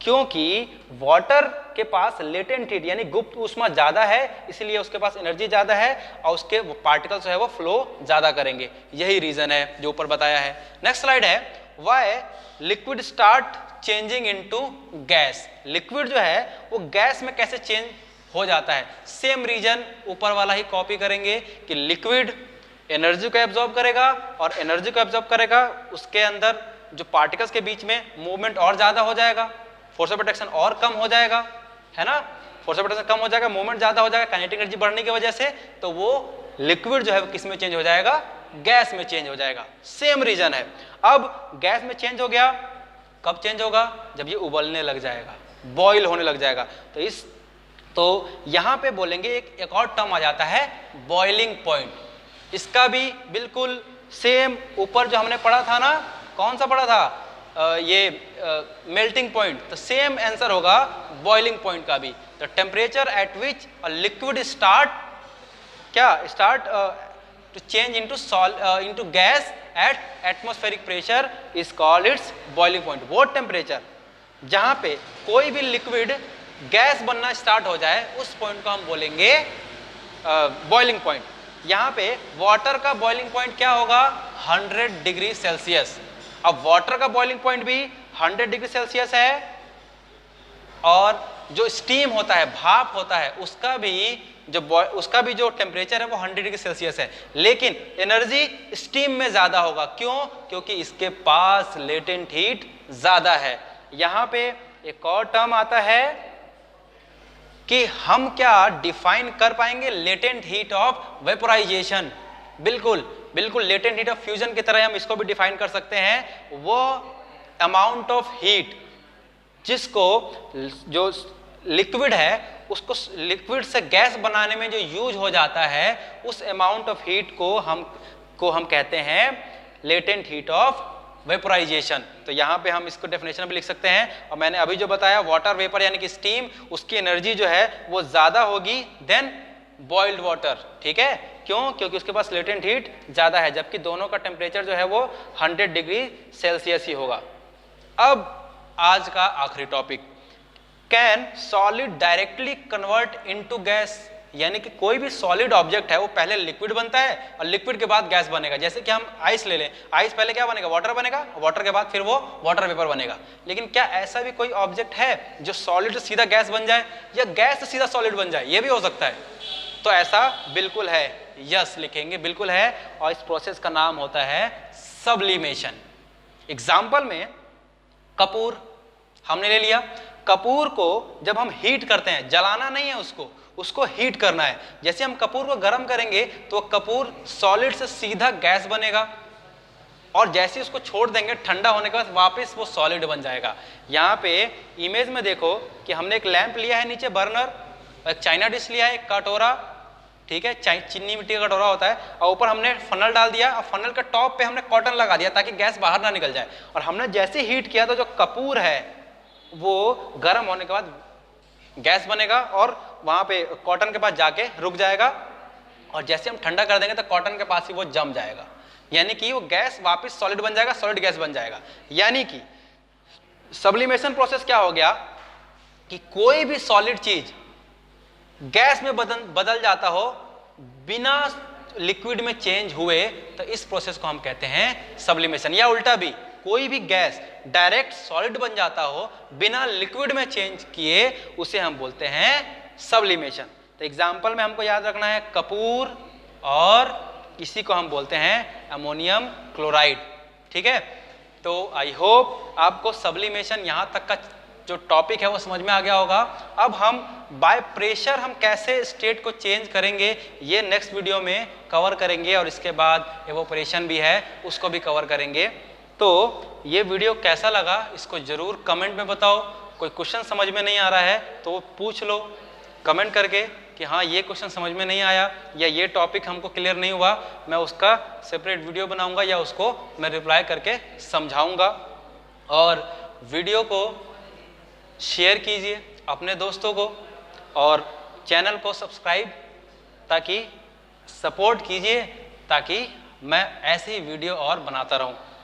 क्योंकि वाटर के पास लेटेंट हीट यानी गुप्त ऊष्मा ज्यादा है, इसलिए उसके पास एनर्जी ज्यादा है और उसके पार्टिकल्स है वो फ्लो ज्यादा करेंगे। यही रीजन है जो ऊपर बताया है। नेक्स्ट स्लाइड है why liquid start changing into gas. Liquid जो है वो गैस में कैसे चेंज हो जाता है, सेम रीजन ऊपर वाला ही कॉपी करेंगे कि लिक्विड एनर्जी को एब्जॉर्ब करेगा और एनर्जी को एब्जॉर्ब करेगा, उसके अंदर जो पार्टिकल्स के बीच में मूवमेंट और ज्यादा हो जाएगा, फोर्स ऑफ अट्रैक्शन और कम हो जाएगा, है ना, फोर्स ऑफ अट्रैक्शन कम हो जाएगा, मूवमेंट ज्यादा हो जाएगा काइनेटिक एनर्जी बढ़ने की वजह से, तो वो लिक्विड जो है वो किस में चेंज हो जाएगा, गैस में चेंज हो जाएगा। सेम रीजन है। अब गैस में चेंज हो गया, कब चेंज होगा? जब ये उबलने लग जाएगा, बॉईल होने लग जाएगा। तो यहां पे बोलेंगे एक और टर्म आ जाता है बॉइलिंग पॉइंट। इसका भी बिल्कुल सेम ऊपर जो हमने पढ़ा था ना, कौन सा पढ़ा था, मेल्टिंग पॉइंट, तो सेम आंसर होगा बॉइलिंग पॉइंट का भी। The temperature at which a liquid start to change into gas at atmospheric pressure is called its boiling point. वो टेम्परेचर जहां पे कोई भी लिक्विड गैस बनना स्टार्ट हो जाए उस पॉइंट को हम बोलेंगे बॉइलिंग पॉइंट। यहाँ पे वाटर का बॉइलिंग पॉइंट क्या होगा, 100 डिग्री सेल्सियस। अब वाटर का बॉइलिंग पॉइंट भी 100 डिग्री सेल्सियस है और जो स्टीम होता है, भाप होता है, उसका भी जो टेम्परेचर है वो 100 डिग्री सेल्सियस है, लेकिन एनर्जी स्टीम में ज्यादा होगा। क्यों? क्योंकि इसके पास लेटेंट हीट ज्यादा है। यहाँ पे एक और टर्म आता है कि हम क्या डिफाइन कर पाएंगे लेटेंट हीट ऑफ वेपोराइजेशन। बिल्कुल लेटेंट हीट ऑफ फ्यूजन की तरह हम इसको भी डिफाइन कर सकते हैं। वो अमाउंट ऑफ हीट जिसको जो लिक्विड है उसको लिक्विड से गैस बनाने में जो यूज हो जाता है, उस अमाउंट ऑफ हीट को हम कहते हैं लेटेंट हीट ऑफ वेपोराइजेशन। तो यहाँ पे हम इसको डेफिनेशन भी लिख सकते हैं। और मैंने अभी जो बताया वाटर वेपर यानी कि स्टीम, उसकी एनर्जी जो है वो ज्यादा होगी देन बॉइल्ड वाटर। ठीक है, क्यों? क्योंकि उसके पास लेटेंट हीट ज्यादा है, जबकि दोनों का टेम्परेचर जो है वो 100 डिग्री सेल्सियस ही होगा। अब आज का आखिरी topic, can solid directly convert into gas. यानी कि कोई भी सॉलिड ऑब्जेक्ट है वो पहले लिक्विड बनता है और लिक्विड के बाद गैस बनेगा। जैसे कि हम आइस ले लें, आइस पहले क्या बनेगा, वाटर बनेगा, वाटर के बाद फिर वो वाटर वेपर बनेगा। लेकिन क्या ऐसा भी कोई ऑब्जेक्ट है जो सॉलिड से सीधा गैस बन जाए या गैस से सीधा सॉलिड बन जाए? ये भी हो सकता है। तो ऐसा बिल्कुल है, यस लिखेंगे, बिल्कुल है। और इस प्रोसेस का नाम होता है सब्लिमेशन। एग्जाम्पल में कपूर हमने ले लिया। कपूर को जब हम हीट करते हैं, जलाना नहीं है उसको हीट करना है। जैसे हम कपूर को गर्म करेंगे तो कपूर सॉलिड से सीधा गैस बनेगा और जैसे उसको छोड़ देंगे ठंडा होने के बाद वापस वो सॉलिड बन जाएगा। यहाँ पे इमेज में देखो कि हमने एक लैंप लिया है, नीचे बर्नर, एक चाइना डिश लिया है, एक कटोरा, ठीक है, चीनी मिट्टी का कटोरा होता है, और ऊपर हमने फनल डाल दिया और फनल के टॉप पे हमने कॉटन लगा दिया ताकि गैस बाहर ना निकल जाए। और हमने जैसे हीट किया तो जो कपूर है वो गर्म होने के बाद गैस बनेगा और वहां पे कॉटन के पास जाके रुक जाएगा, और जैसे हम ठंडा कर देंगे तो कॉटन के पास ही वो जम जाएगा, यानी कि वो गैस वापस सॉलिड बन जाएगा, सॉलिड गैस बन जाएगा। यानी कि सब्लिमेशन प्रोसेस क्या हो गया कि कोई भी सॉलिड चीज गैस में बदल जाता हो बिना लिक्विड में चेंज हुए, तो इस प्रोसेस को हम कहते हैं सब्लिमेशन। या उल्टा भी, कोई भी गैस डायरेक्ट सॉलिड बन जाता हो बिना लिक्विड में चेंज किए, उसे हम बोलते हैं सब्लिमेशन। तो एग्जांपल में हमको याद रखना है कपूर, और इसी को हम बोलते हैं अमोनियम क्लोराइड। ठीक है, तो आई होप आपको सब्लिमेशन यहाँ तक का जो टॉपिक है वो समझ में आ गया होगा। अब हम बाय प्रेशर हम कैसे स्टेट को चेंज करेंगे ये नेक्स्ट वीडियो में कवर करेंगे, और इसके बाद एवोपरेशन भी है उसको भी कवर करेंगे। तो ये वीडियो कैसा लगा इसको ज़रूर कमेंट में बताओ। कोई क्वेश्चन समझ में नहीं आ रहा है तो पूछ लो कमेंट करके कि हाँ ये क्वेश्चन समझ में नहीं आया या ये टॉपिक हमको क्लियर नहीं हुआ, मैं उसका सेपरेट वीडियो बनाऊंगा या उसको मैं रिप्लाई करके समझाऊंगा। और वीडियो को शेयर कीजिए अपने दोस्तों को और चैनल को सब्सक्राइब ताकि सपोर्ट कीजिए ताकि मैं ऐसी वीडियो और बनाता रहूं।